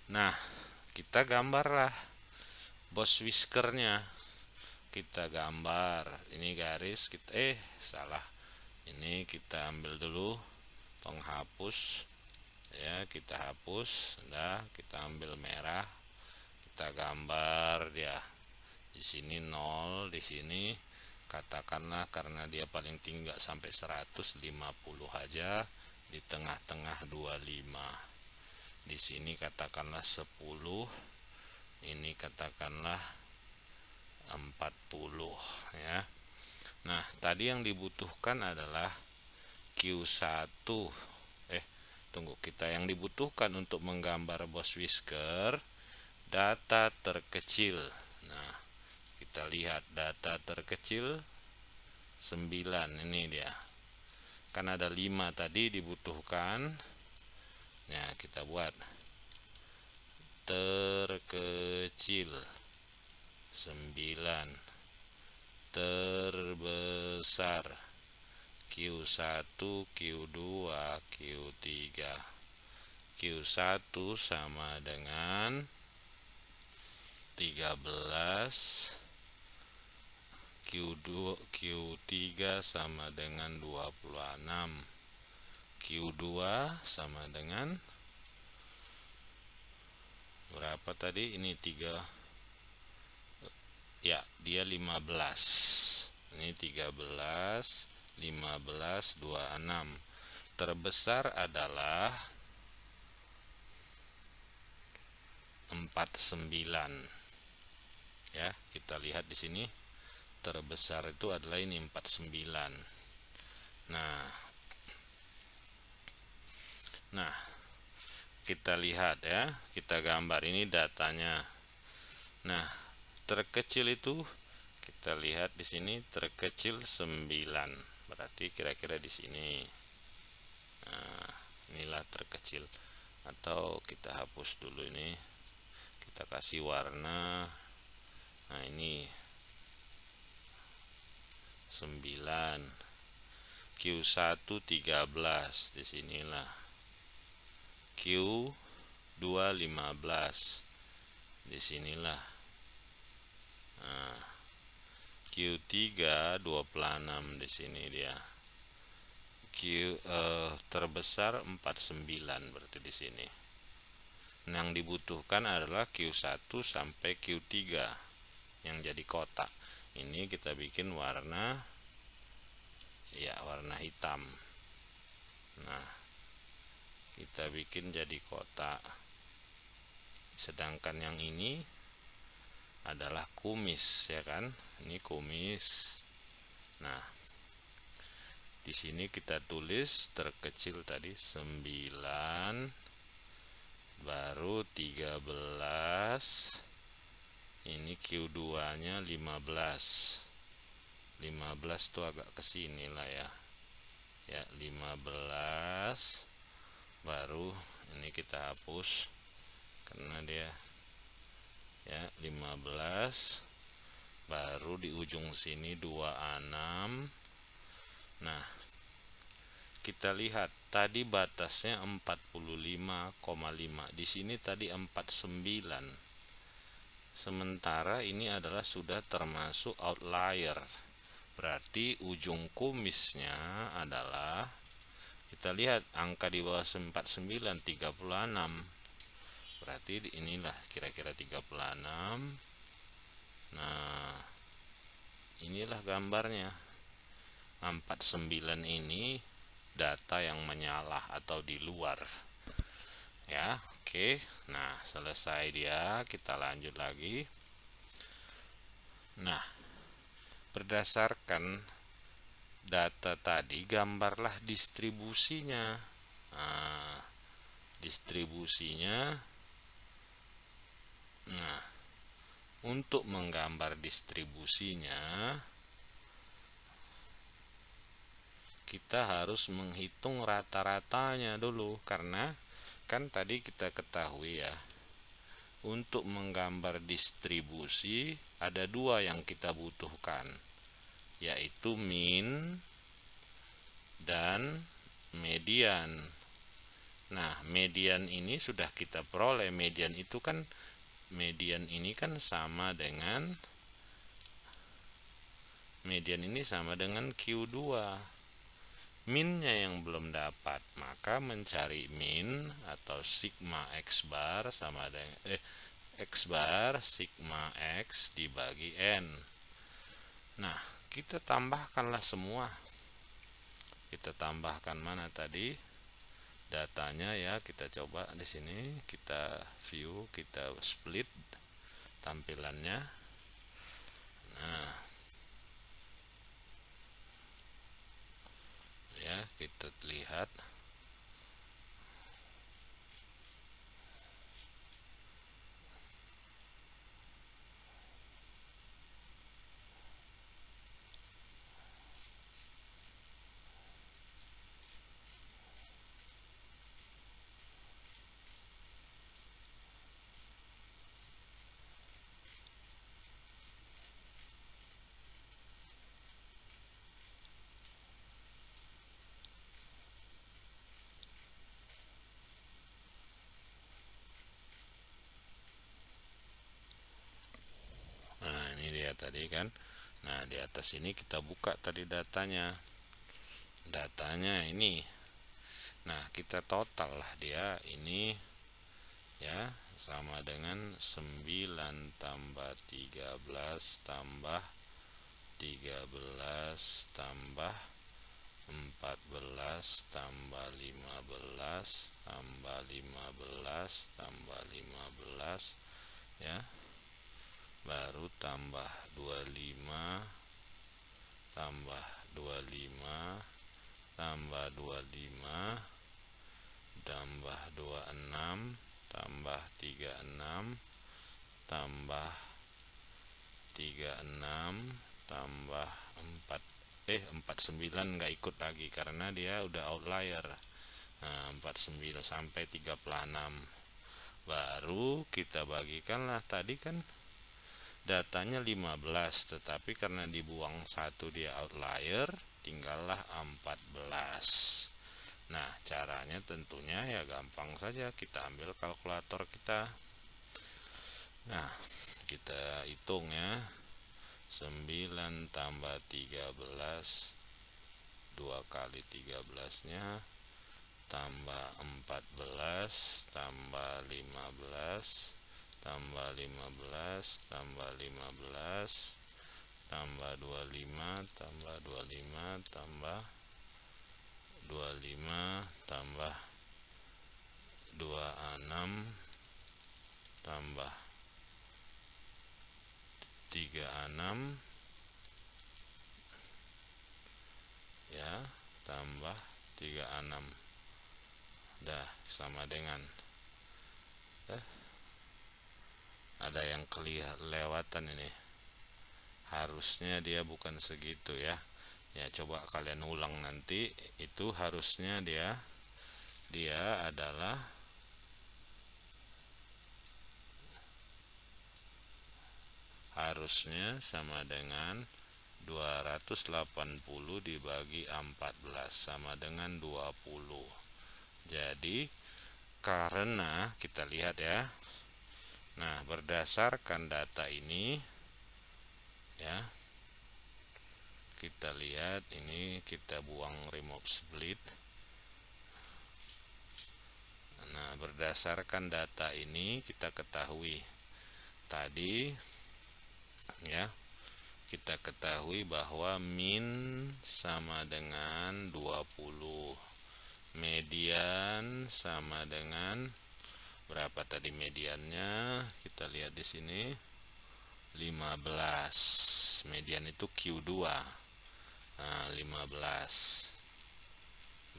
Nah, kita gambarlah boss whiskernya. Kita gambar ini garis, kita salah, ini kita ambil dulu penghapus ya, kita hapus. Nah, kita ambil merah, kita gambar dia di sini 0, di sini katakanlah karena dia paling tinggi sampai 150 aja, di tengah-tengah 25, di sini katakanlah 10, ini katakanlah 40. Nah, tadi yang dibutuhkan adalah Q1. Tunggu, kita yang dibutuhkan untuk menggambar Boss Whisker data terkecil. Nah, kita lihat data terkecil 9, ini dia. Kan ada 5 tadi dibutuhkan. Nah, kita buat terkecil 9, terbesar Q1, Q2, Q3. Q1 sama dengan 13, Q3 sama dengan 26, Q2 sama dengan berapa tadi? Ini 3, ya, dia 15. Ini 13, 15, 26. Terbesar adalah 49. Ya, kita lihat di sini. Terbesar itu adalah ini 49. Nah, kita lihat ya, kita gambar ini datanya. Nah, terkecil itu kita lihat di sini terkecil 9. Berarti kira-kira di sini. Nah, inilah terkecil. Atau kita hapus dulu ini. Kita kasih warna. Nah, ini 9. Q1 13 di sinilah. Q2 15 di sinilah. Nah, Q3 26 di sini dia. Terbesar 49 berarti di sini. Yang dibutuhkan adalah Q1 sampai Q3 yang jadi kotak. Ini kita bikin warna, ya, warna hitam. Nah, kita bikin jadi kotak. Sedangkan yang ini adalah kumis, ya kan? Ini kumis. Nah, di sini kita tulis terkecil tadi 9, baru 13. Ini Q2-nya 15. 15 tuh agak kesini lah ya. Ya, 15. Baru ini kita hapus karena dia, ya, 15. Baru di ujung sini 26. Nah, kita lihat tadi batasnya 45,5. Di sini tadi 49. Sementara ini adalah sudah termasuk outlier. Berarti ujung kumisnya adalah, kita lihat angka di bawah 49, 36. Berarti inilah kira-kira 36. Nah, inilah gambarnya. 49 ini data yang menyalah atau di luar. Ya, oke. Nah, selesai dia, kita lanjut lagi. Nah, berdasarkan data tadi, gambarlah distribusinya. Nah, distribusinya. Nah, untuk menggambar distribusinya, kita harus menghitung rata-ratanya dulu, karena kan tadi kita ketahui ya, untuk menggambar distribusi ada 2 yang kita butuhkan, yaitu mean dan median. Nah, median ini sudah kita peroleh. Median ini kan sama dengan Q2. Minnya yang belum dapat, maka mencari min atau sigma x bar sama dengan x bar sigma x dibagi n. Nah, kita tambahkanlah semua. Kita tambahkan mana tadi datanya ya, kita coba di sini, kita view, kita split tampilannya. Nah, kita lihat. Nah, ini dia tadi kan. Nah, di atas ini kita buka tadi datanya. Datanya ini. Nah, kita total lah dia ini ya, sama dengan 9 tambah 13 tambah 13 tambah 14 tambah 15 tambah 15 tambah 15 ya, baru tambah 25 tambah 25 tambah 25 tambah 26 tambah 36 tambah 36 tambah 49 nggak ikut lagi karena dia udah outlier. Nah, 49 sampai 36 baru kita bagikan lah. Tadi kan datanya 15, tetapi karena dibuang satu dia outlier, tinggallah 14. Nah, caranya tentunya ya gampang saja, kita ambil kalkulator kita. Nah, kita hitung ya. 9 tambah 13, 2 kali 13 nya, tambah 14 tambah 15 tambah 15 tambah 15 tambah 25 tambah 25 tambah 25 tambah 26 tambah 36 ya, tambah 36. Dah sama dengan ada yang kelewatan ini. Harusnya dia bukan segitu ya. Ya coba kalian ulang nanti. Itu harusnya dia adalah harusnya sama dengan 280 dibagi 14 sama dengan 20. Jadi karena kita lihat ya. Nah, berdasarkan data ini ya, kita lihat ini, kita buang remove split. Nah, berdasarkan data ini kita ketahui tadi ya, kita ketahui bahwa min sama dengan 20, median sama dengan berapa tadi mediannya? Kita lihat di sini 15. Median itu Q2. Nah, 15.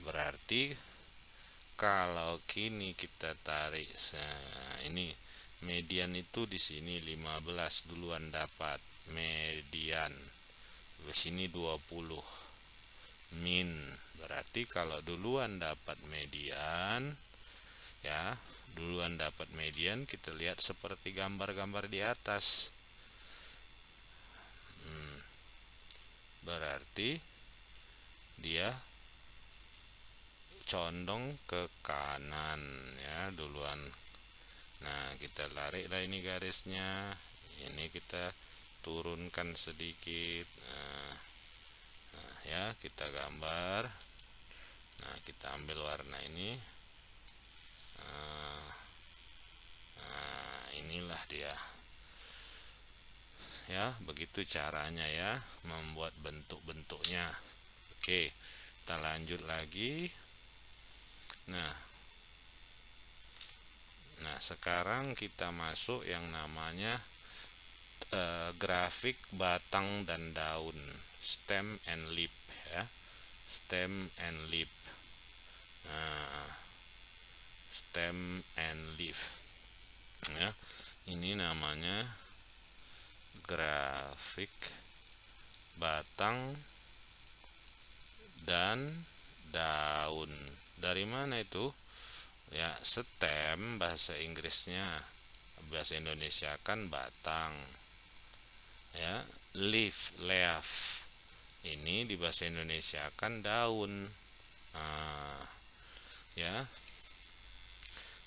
Berarti kalau kini kita tarik, nah ini median itu di sini 15 duluan dapat median. Di sini 20 min. Berarti kalau duluan dapat median ya, duluan dapat median, kita lihat seperti gambar-gambar di atas. Berarti dia condong ke kanan ya duluan. Nah, kita tarik lah ini garisnya. Ini kita turunkan sedikit. Nah, ya kita gambar. Nah, kita ambil warna ini. Nah, inilah dia. Ya, begitu caranya ya membuat bentuk-bentuknya. Oke, kita lanjut lagi. Nah, sekarang kita masuk yang namanya grafik batang dan daun, stem and leaf ya. stem and leaf. Nah, stem and leaf ya, ini namanya grafik batang dan daun. Dari mana itu? Ya, stem bahasa Inggrisnya, bahasa Indonesia kan batang. Ya, leaf ini di bahasa Indonesia kan daun. Nah, ya.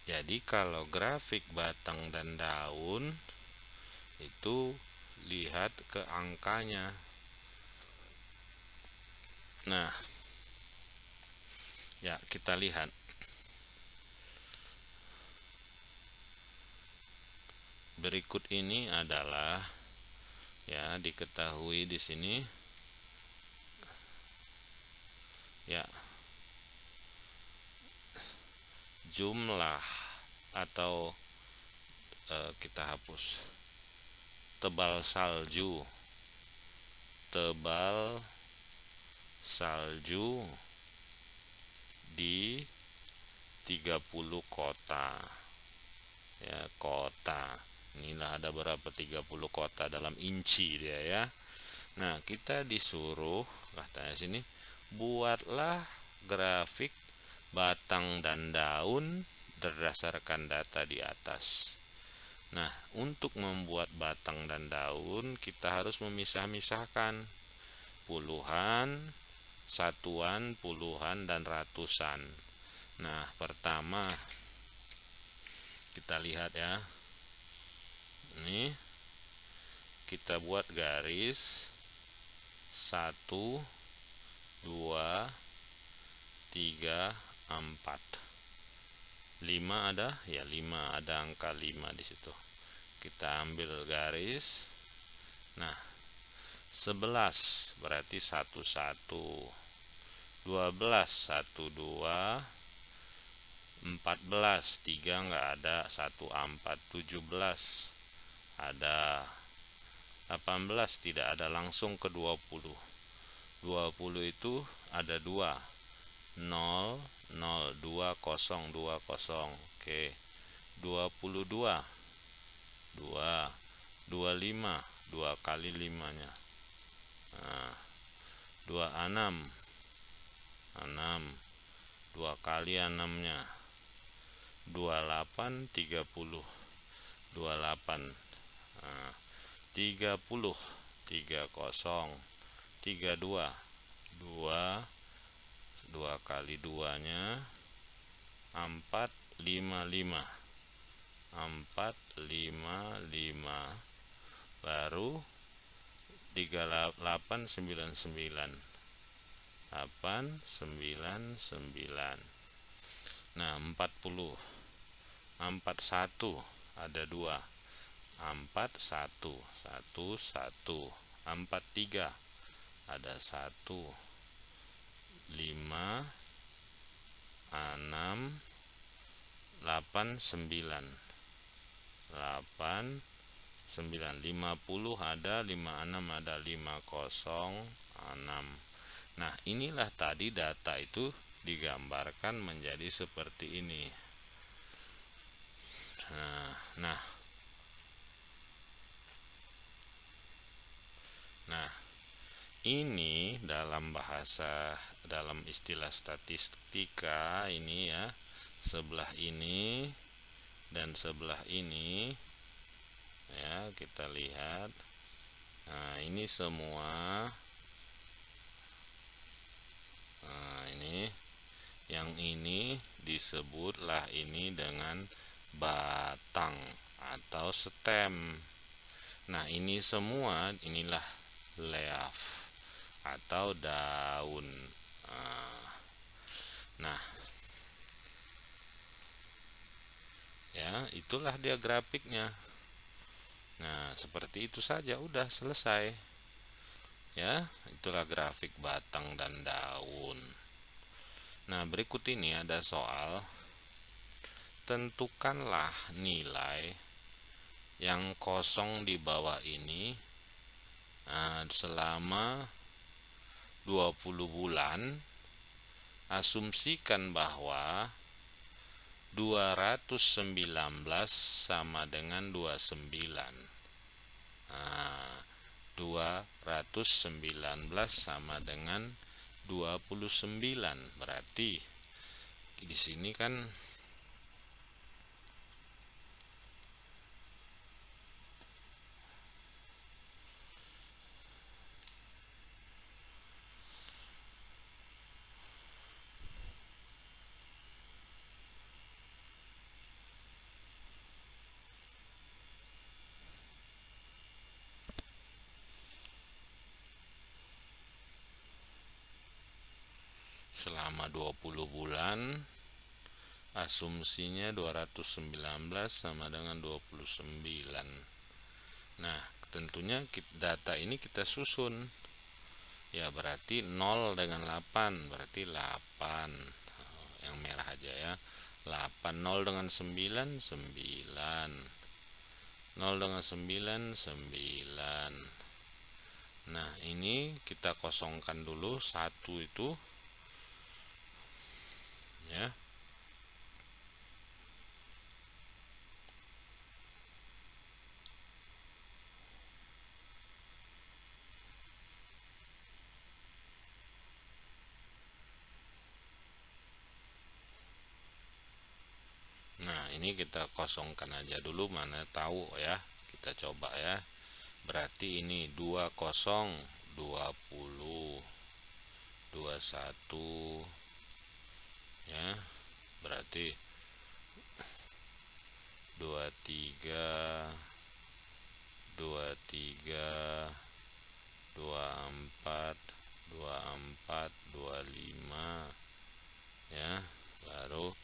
Jadi kalau grafik batang dan daun itu lihat ke angkanya. Nah, ya kita lihat. Berikut ini adalah ya diketahui di sini ya jumlah atau kita hapus tebal salju di 30 kota. Ya, kota. Inilah ada berapa 30 kota dalam inci dia ya. Nah, kita disuruh katanya sini buatlah grafik batang dan daun berdasarkan data di atas. Nah, untuk membuat batang dan daun kita harus memisah-misahkan puluhan, satuan, puluhan, dan ratusan. Nah, pertama kita lihat ya. Ini kita buat garis 1, 2, 3, 4. 5 ada? Ya, 5 ada angka 5 di situ. Kita ambil garis. Nah, 11 berarti 1, 1. 12 1, 2. 14 3 enggak ada, 1, 4. 17 ada, 18 tidak ada, langsung ke 20. 20 itu ada 2, 0 0 2 0 2 0. Oke, 22 2 25 2 kali 5-nya. Nah, 26 6 2 kali 6-nya. 28 30 28. Nah, 30 30 32 2 2 kali 2-nya 4 5 5 4 5 5. Baru 38 99 8 9 9. Nah, 40 41 ada 2, 4 1 1 1. 43 ada 1, 5 6 8 9 8 9. 50 ada 56 ada 5 0 6. Nah, inilah tadi data itu digambarkan menjadi seperti ini. Nah, ini dalam istilah statistika ini ya, sebelah ini dan sebelah ini ya, kita lihat. Nah, ini semua. Nah, ini yang ini disebutlah ini dengan batang atau stem. Nah, ini semua inilah leaf atau daun. Nah, ya, itulah dia grafiknya. Nah, seperti itu saja, udah selesai. Ya, itulah grafik batang dan daun. Nah, berikut ini ada soal. Tentukanlah nilai yang kosong di bawah ini selama 20 bulan asumsikan bahwa 219 sama dengan 29. Nah, 219 sama dengan 29. Berarti di sini kan selama 20 bulan asumsinya 219 sama dengan 29. Nah, tentunya data ini kita susun. Ya, berarti 0 dengan 8, berarti 8. Yang merah aja ya. 8, 0 dengan 9, 9. 0 dengan 9, 9. Nah, ini kita kosongkan dulu 1 itu ya. Nah, ini kita kosongkan aja dulu, mana tahu ya. Kita coba ya. Berarti ini 20, 20, 21 ya. Berarti 23, 23, 24, 24, 25 ya. Baru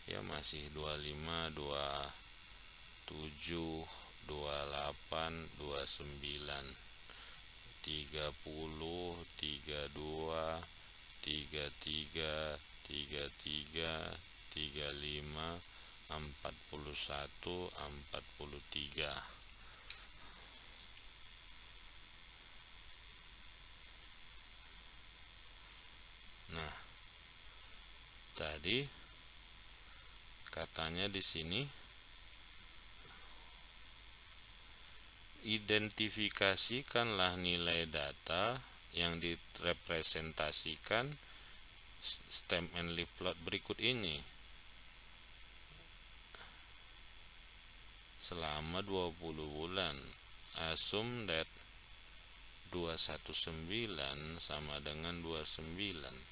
ya masih 25, 27, 28, 29, 30, 32, 33, 33, 35, 41, 43. Nah, tadi katanya di sini identifikasikanlah nilai data yang direpresentasikan stem and leaf plot berikut ini selama 20 bulan. Assume that 219 sama dengan 29.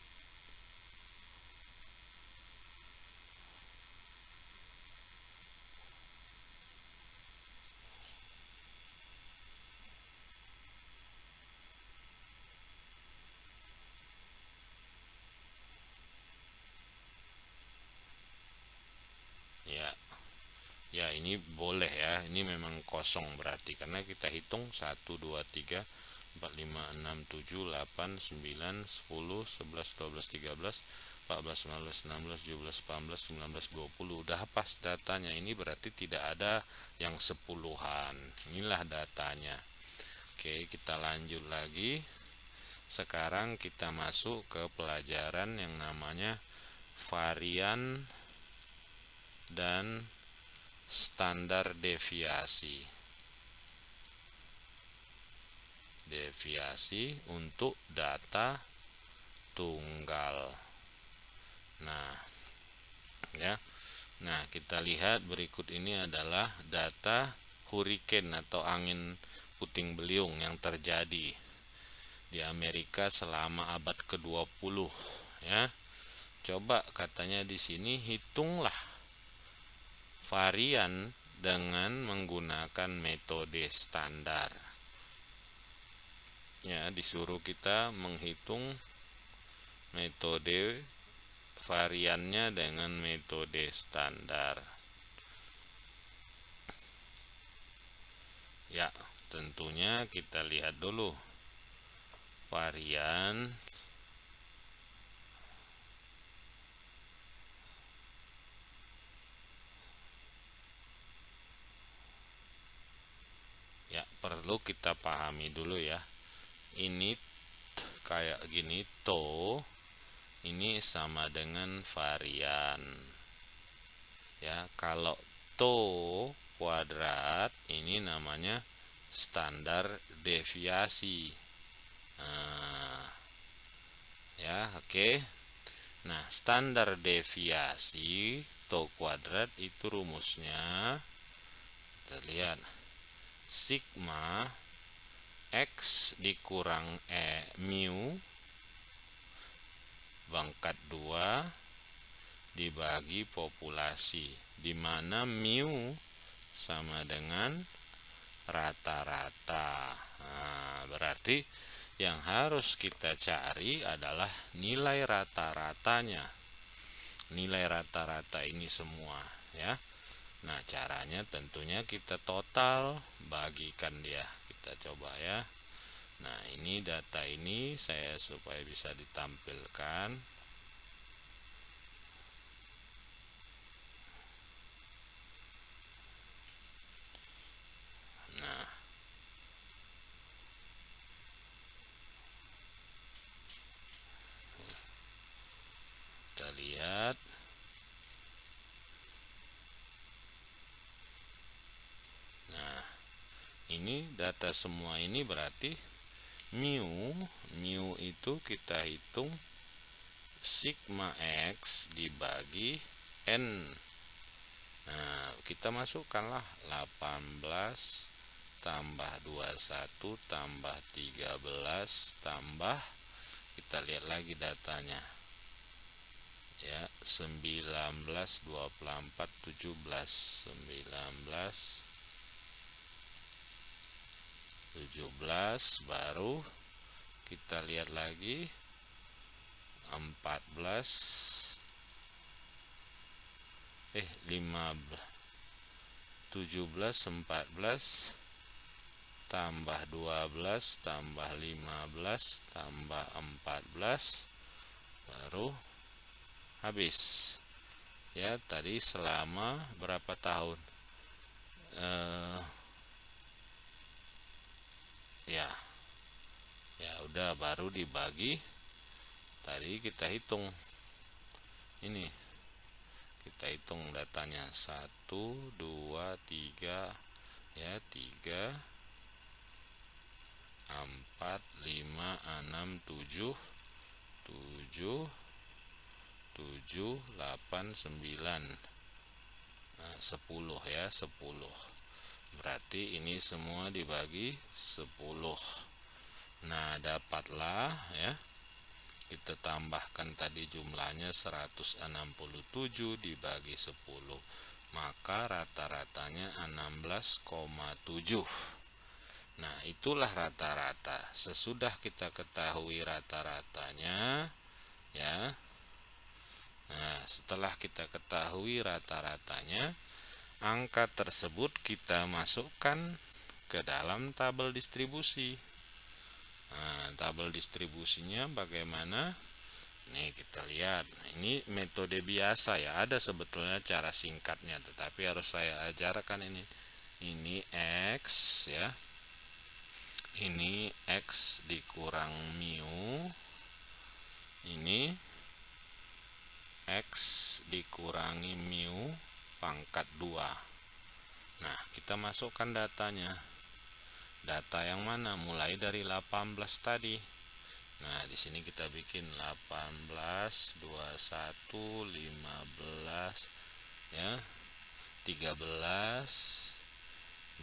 Ya, ya ini boleh ya, ini memang kosong berarti karena kita hitung 1, 2, 3, 4, 5, 6, 7, 8, 9, 10, 11, 12, 13, 14, 15, 16, 17, 18, 19, 20. Udah pas datanya, ini berarti tidak ada yang sepuluhan. Inilah datanya. Oke, kita lanjut lagi. Sekarang kita masuk ke pelajaran yang namanya varian dan standar deviasi. Deviasi untuk data tunggal. Nah, ya. Nah, kita lihat berikut ini adalah data hurricane atau angin puting beliung yang terjadi di Amerika selama abad ke-20 ya. Coba katanya di sini hitunglah varian dengan menggunakan metode standar. Ya, disuruh kita menghitung metode variannya dengan metode standar. Ya, tentunya kita lihat dulu varian ya, perlu kita pahami dulu ya. Ini kayak gini, to ini sama dengan varian. Ya, kalau tau kuadrat ini namanya standar deviasi. Nah, ya, oke. Nah, standar deviasi tau kuadrat itu rumusnya, kita lihat, sigma x dikurang mu pangkat 2 dibagi populasi, di mana mu sama dengan rata-rata. Nah, berarti yang harus kita cari adalah nilai rata-ratanya. Nilai rata-rata ini semua, ya. Nah, caranya tentunya kita total bagikan dia. Kita coba ya. Nah, ini data ini saya supaya bisa ditampilkan. Nah, kita lihat. Nah, ini data semua ini berarti mu itu kita hitung sigma x dibagi n. Nah, kita masukkanlah 18 tambah 21 tambah 13 tambah, kita lihat lagi datanya ya, 19 24 17 baru kita lihat lagi 14 15 17 14 tambah 12 tambah 15 tambah 14 baru habis. Ya, tadi selama berapa tahun? Ya udah, baru dibagi. Tadi kita hitung ini, kita hitung datanya 1 2 3 ya, 3 4 5 6 7 8 9 10 ya, 10. Berarti ini semua dibagi 10. Nah, dapatlah ya, kita tambahkan tadi jumlahnya 167 dibagi 10, maka rata-ratanya 16,7. Nah, itulah rata-rata. Sesudah kita ketahui rata-ratanya ya. Nah, setelah kita ketahui rata-ratanya, angka tersebut kita masukkan ke dalam tabel distribusi. Nah, tabel distribusinya bagaimana? Nih, kita lihat. Ini metode biasa ya. Ada sebetulnya cara singkatnya, tetapi harus saya ajarkan ini. Ini X ya. Ini X dikurang mu. Ini X dikurangi mu pangkat 2. Nah, kita masukkan datanya. Data yang mana? Mulai dari 18 tadi. Nah, di sini kita bikin 18, 21, 15 ya. 13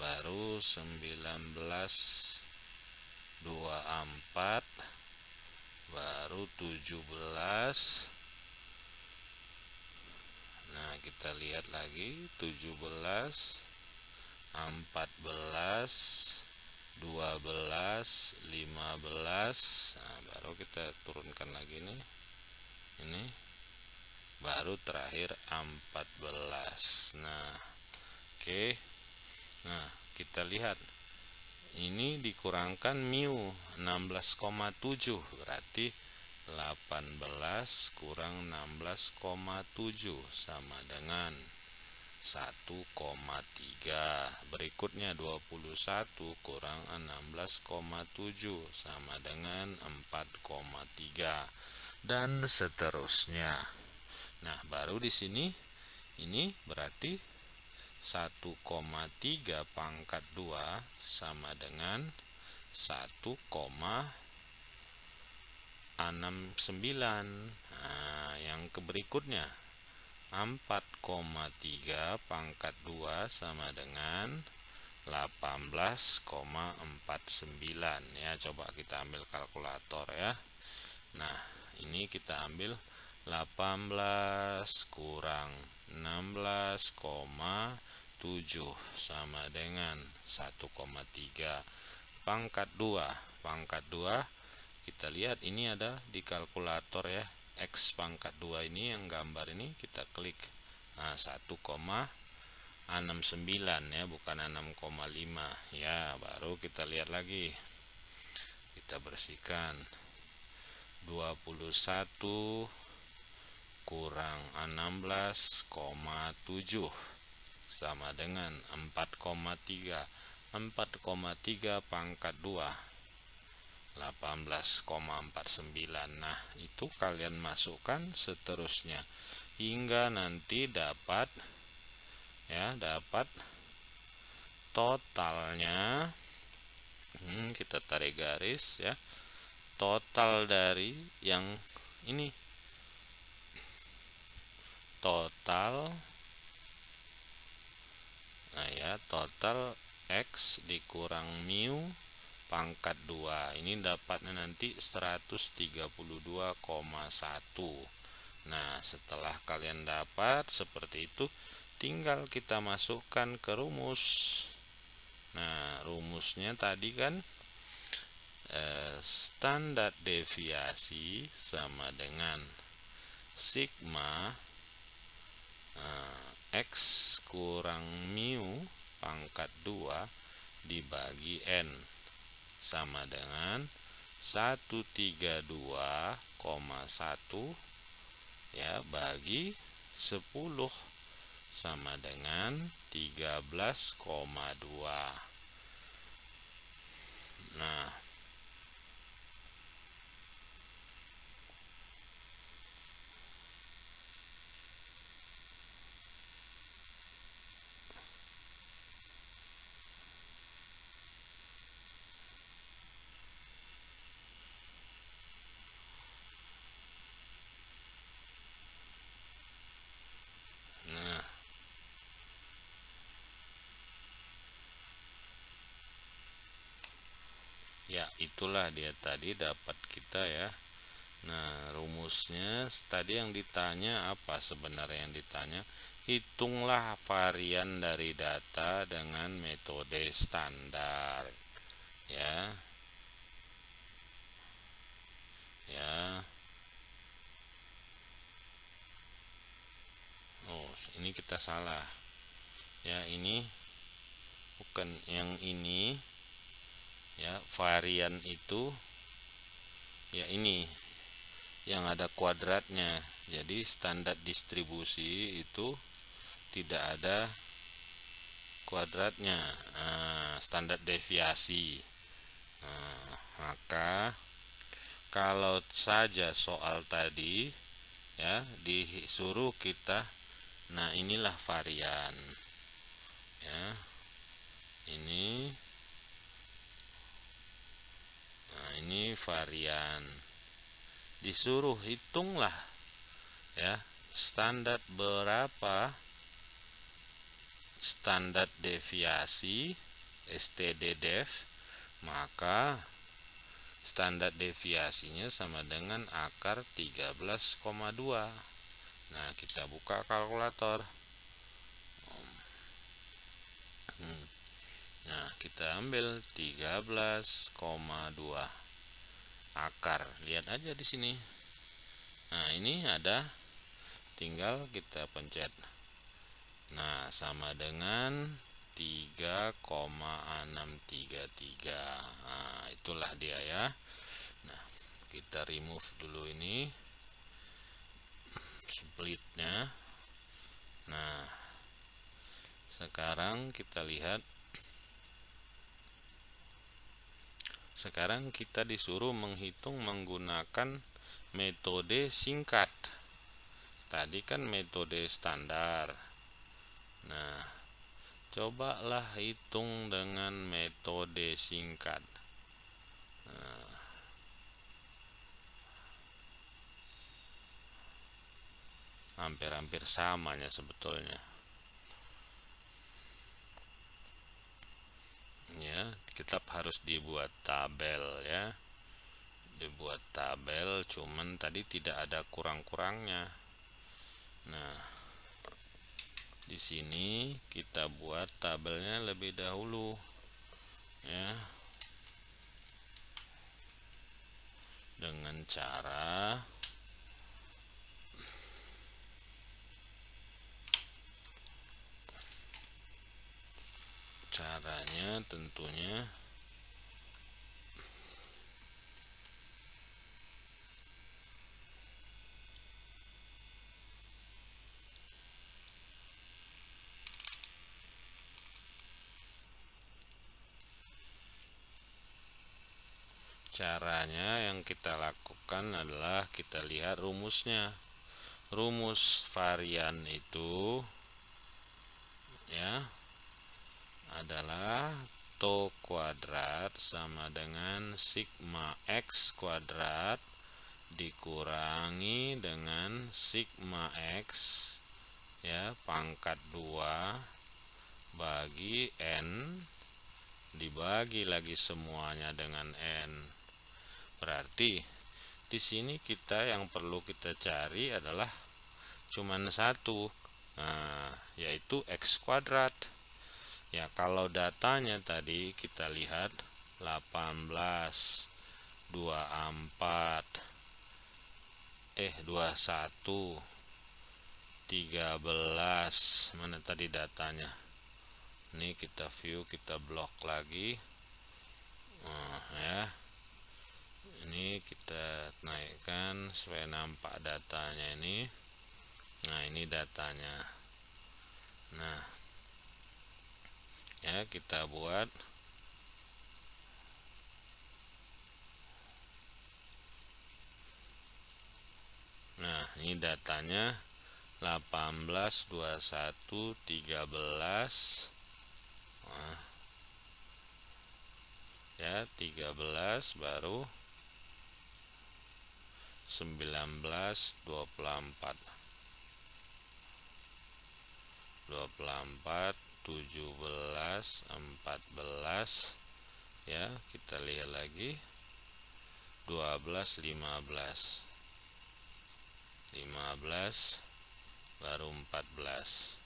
baru 19, 24 baru 17. Nah, kita lihat lagi 17, 14, 12, 15. Nah, baru kita turunkan lagi nih. Ini baru terakhir 14. Nah, oke. Nah, kita lihat. Ini dikurangkan mu 16,7, berarti 18 kurang 16,7 sama dengan 1,3. Berikutnya 21 kurang 16,7 sama dengan 4,3. dan seterusnya. Nah, baru di sini ini berarti 1,3 pangkat 2 sama dengan 1,69. Nah, yang berikutnya 4,3 pangkat 2 sama dengan 18,49 ya. Coba kita ambil kalkulator ya. Nah, ini kita ambil 18 kurang 16,7 sama dengan 1,3 pangkat 2. Pangkat 2 kita lihat ini ada di kalkulator ya. X pangkat 2 ini yang gambar ini kita klik. Nah, 1,69 ya, bukan 6,5 ya. Baru kita lihat lagi, kita bersihkan. 21 kurang 16,7 sama dengan 4,3. 4,3 pangkat 2 18,49. Nah, itu kalian masukkan seterusnya hingga nanti dapat ya, dapat totalnya. Kita tarik garis ya. Total dari yang ini, total, nah ya, total X dikurang mu pangkat 2 ini dapatnya nanti 132,1. Nah, setelah kalian dapat seperti itu, tinggal kita masukkan ke rumus. Nah, rumusnya tadi kan standar deviasi sama dengan sigma X kurang mu pangkat 2 dibagi N sama dengan 132,1 ya bagi 10 sama dengan 13,2. Nah, nah ya, itulah dia tadi dapat kita ya. Nah, rumusnya tadi yang ditanya apa sebenarnya? Yang ditanya, hitunglah varian dari data dengan metode standar ya. Ya. Oh, ini kita salah. Ya, ini bukan yang ini. Ya, varian itu ya ini yang ada kuadratnya. Jadi standar distribusi itu tidak ada kuadratnya. Nah, standar deviasi. Nah, maka kalau saja soal tadi ya disuruh kita, nah inilah varian ya, ini, nah ini varian, disuruh hitunglah ya standar berapa, standar deviasi STDDEV, maka standar deviasinya sama dengan akar 13,2. Nah, kita buka kalkulator. Nah, kita ambil 13,2 akar. Lihat aja di sini. Nah, ini ada, tinggal kita pencet. Nah, sama dengan 3,633. Nah, itulah dia ya. Nah, kita remove dulu ini splitnya. Nah, sekarang kita lihat. Sekarang kita disuruh menghitung menggunakan metode singkat. Tadi kan metode standar. Nah, cobalah hitung dengan metode singkat. Hampir-hampir samanya sebetulnya. Ya, tetap harus dibuat tabel ya. Dibuat tabel, cuman tadi tidak ada kurang-kurangnya. Nah, di sini kita buat tabelnya lebih dahulu ya. Dengan caranya tentunya yang kita lakukan adalah kita lihat rumusnya. Rumus varian itu ya adalah tau kuadrat sama dengan sigma x kuadrat dikurangi dengan sigma x ya pangkat 2 bagi n dibagi lagi semuanya dengan n. Berarti di sini kita yang perlu kita cari adalah cuman satu, yaitu x kuadrat. Ya, kalau datanya tadi kita lihat 18, 24, 21, 13. Mana tadi datanya? Ini kita view, kita blok lagi. Ya. Ini kita naikkan supaya nampak datanya ini. Nah, ini datanya. Nah, ya kita buat. Nah, ini datanya 18, 21, 13. Nah, ya 13 baru 19, 24, 17, 14. Ya, kita lihat lagi 12, 15 baru 14.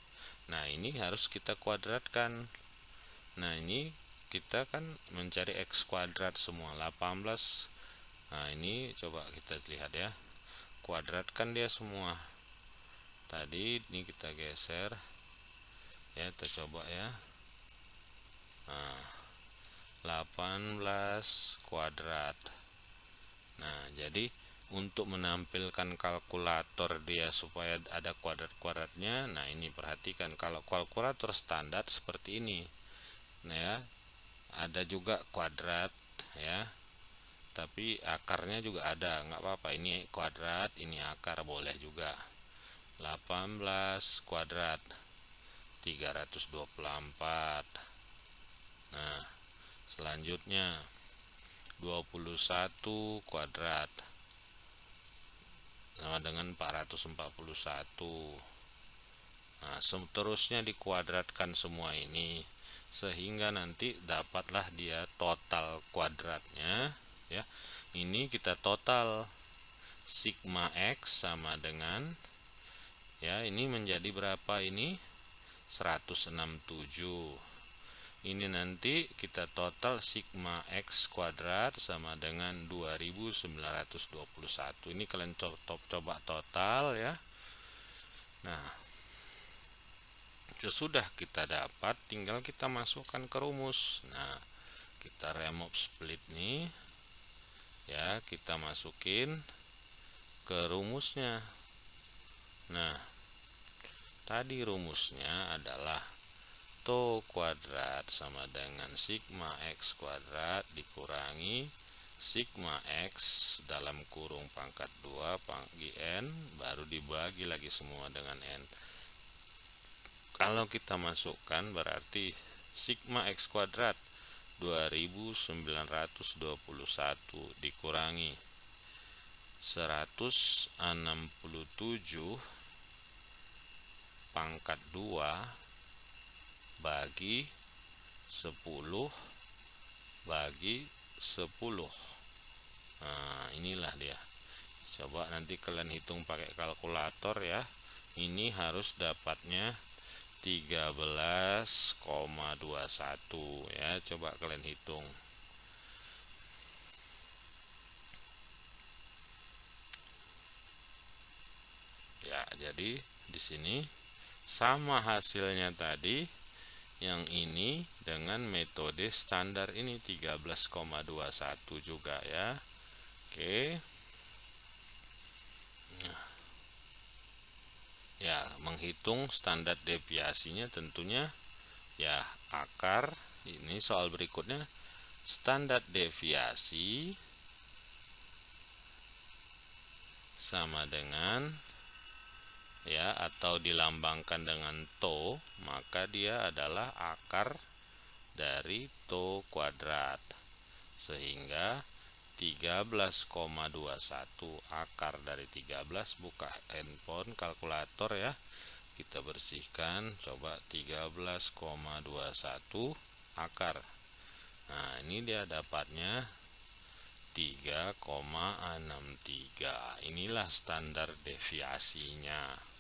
Nah, ini harus kita kuadratkan. Nah, ini kita kan mencari x kuadrat semua 18. Nah, ini coba kita lihat ya, kuadratkan dia semua. Tadi ini kita geser ya, kita coba ya. Nah, 18 kuadrat. Nah, jadi untuk menampilkan kalkulator dia supaya ada kuadrat-kuadratnya, nah ini perhatikan, kalau kalkulator standar seperti ini. Nah ya, ada juga kuadrat ya, tapi akarnya juga ada, nggak apa-apa, ini kuadrat, ini akar, boleh juga. 18 kuadrat 324. Nah, selanjutnya 21 kuadrat sama dengan 441. Nah, seterusnya dikuadratkan semua ini sehingga nanti dapatlah dia total kuadratnya ya. Ini kita total sigma x sama dengan ya, ini menjadi berapa ini? 167. Ini nanti kita total sigma x kuadrat sama dengan 2921. Ini kalian coba total ya. Nah, sesudah kita dapat, tinggal kita masukkan ke rumus. Nah, kita remove split nih ya, kita masukin ke rumusnya. Nah, tadi rumusnya adalah tau kuadrat sama dengan sigma x kuadrat dikurangi sigma X dalam kurung pangkat 2 panggi N, baru dibagi lagi semua dengan N. Kalau kita masukkan berarti sigma X kuadrat 2921 dikurangi 167 pangkat 2 bagi 10 bagi 10. Nah, inilah dia. Coba nanti kalian hitung pakai kalkulator ya. Ini harus dapatnya 13,21 ya. Coba kalian hitung. Ya, jadi di sini sama hasilnya tadi. Yang ini dengan metode standar ini 13,21 juga ya. Oke. Nah, ya, menghitung standar deviasinya tentunya ya akar. Ini soal berikutnya, standar deviasi sama dengan ya, atau dilambangkan dengan tau, maka dia adalah akar dari tau kuadrat. Sehingga 13,21 akar dari 13, buka handphone kalkulator ya. Kita bersihkan, coba 13,21 akar. Nah, ini dia dapatnya 3,63. Inilah standar deviasinya.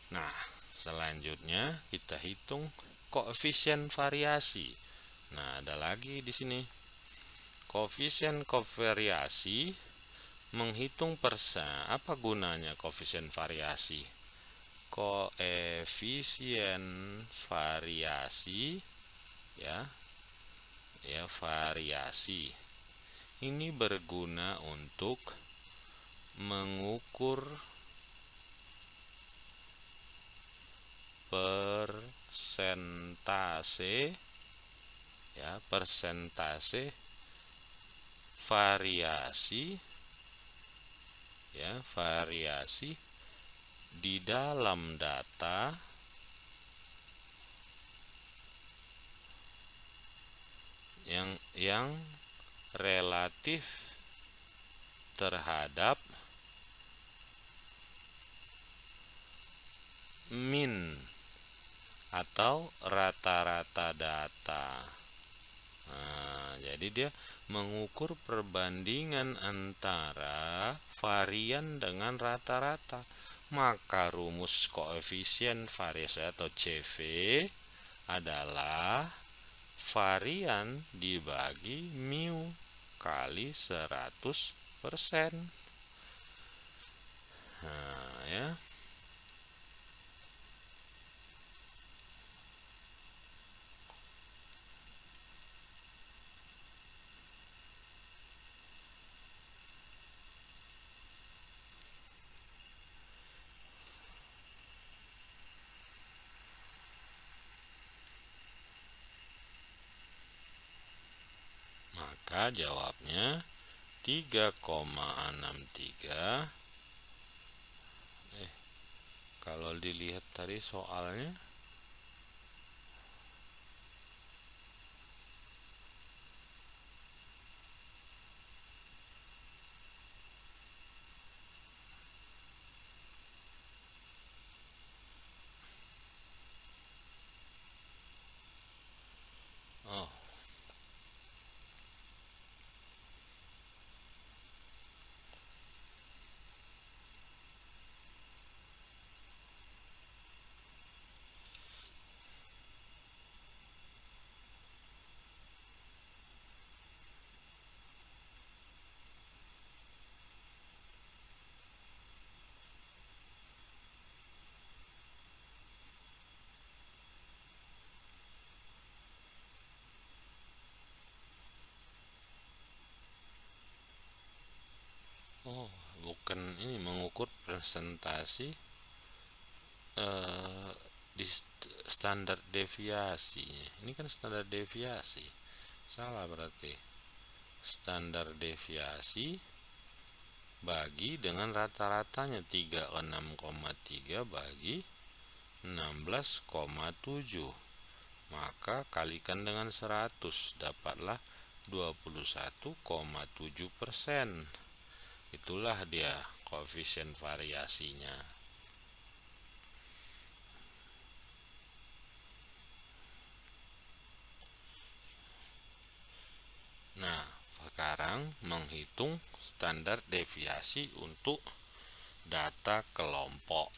Nah, selanjutnya kita hitung koefisien variasi. Nah, ada lagi di sini. Koefisien variasi menghitung persen. Apa gunanya koefisien variasi? Koefisien variasi ya, variasi ini berguna untuk mengukur persentase ya, persentase variasi ya, variasi di dalam data yang relatif terhadap min atau rata-rata data. Nah, jadi dia mengukur perbandingan antara varian dengan rata-rata. Maka rumus koefisien variasi atau CV adalah varian dibagi mu kali 100%. Nah, ya. Maka jawabnya 3,63. Kalau dilihat tadi soalnya oh, bukan ini mengukur presentasi di standar deviasi. Ini kan standar deviasi. Salah berarti. standar deviasi bagi dengan rata-ratanya 36,3 bagi 16,7, maka kalikan dengan 100, dapatlah 21,7%. Itulah dia koefisien variasinya. Nah, sekarang menghitung standar deviasi untuk data kelompok.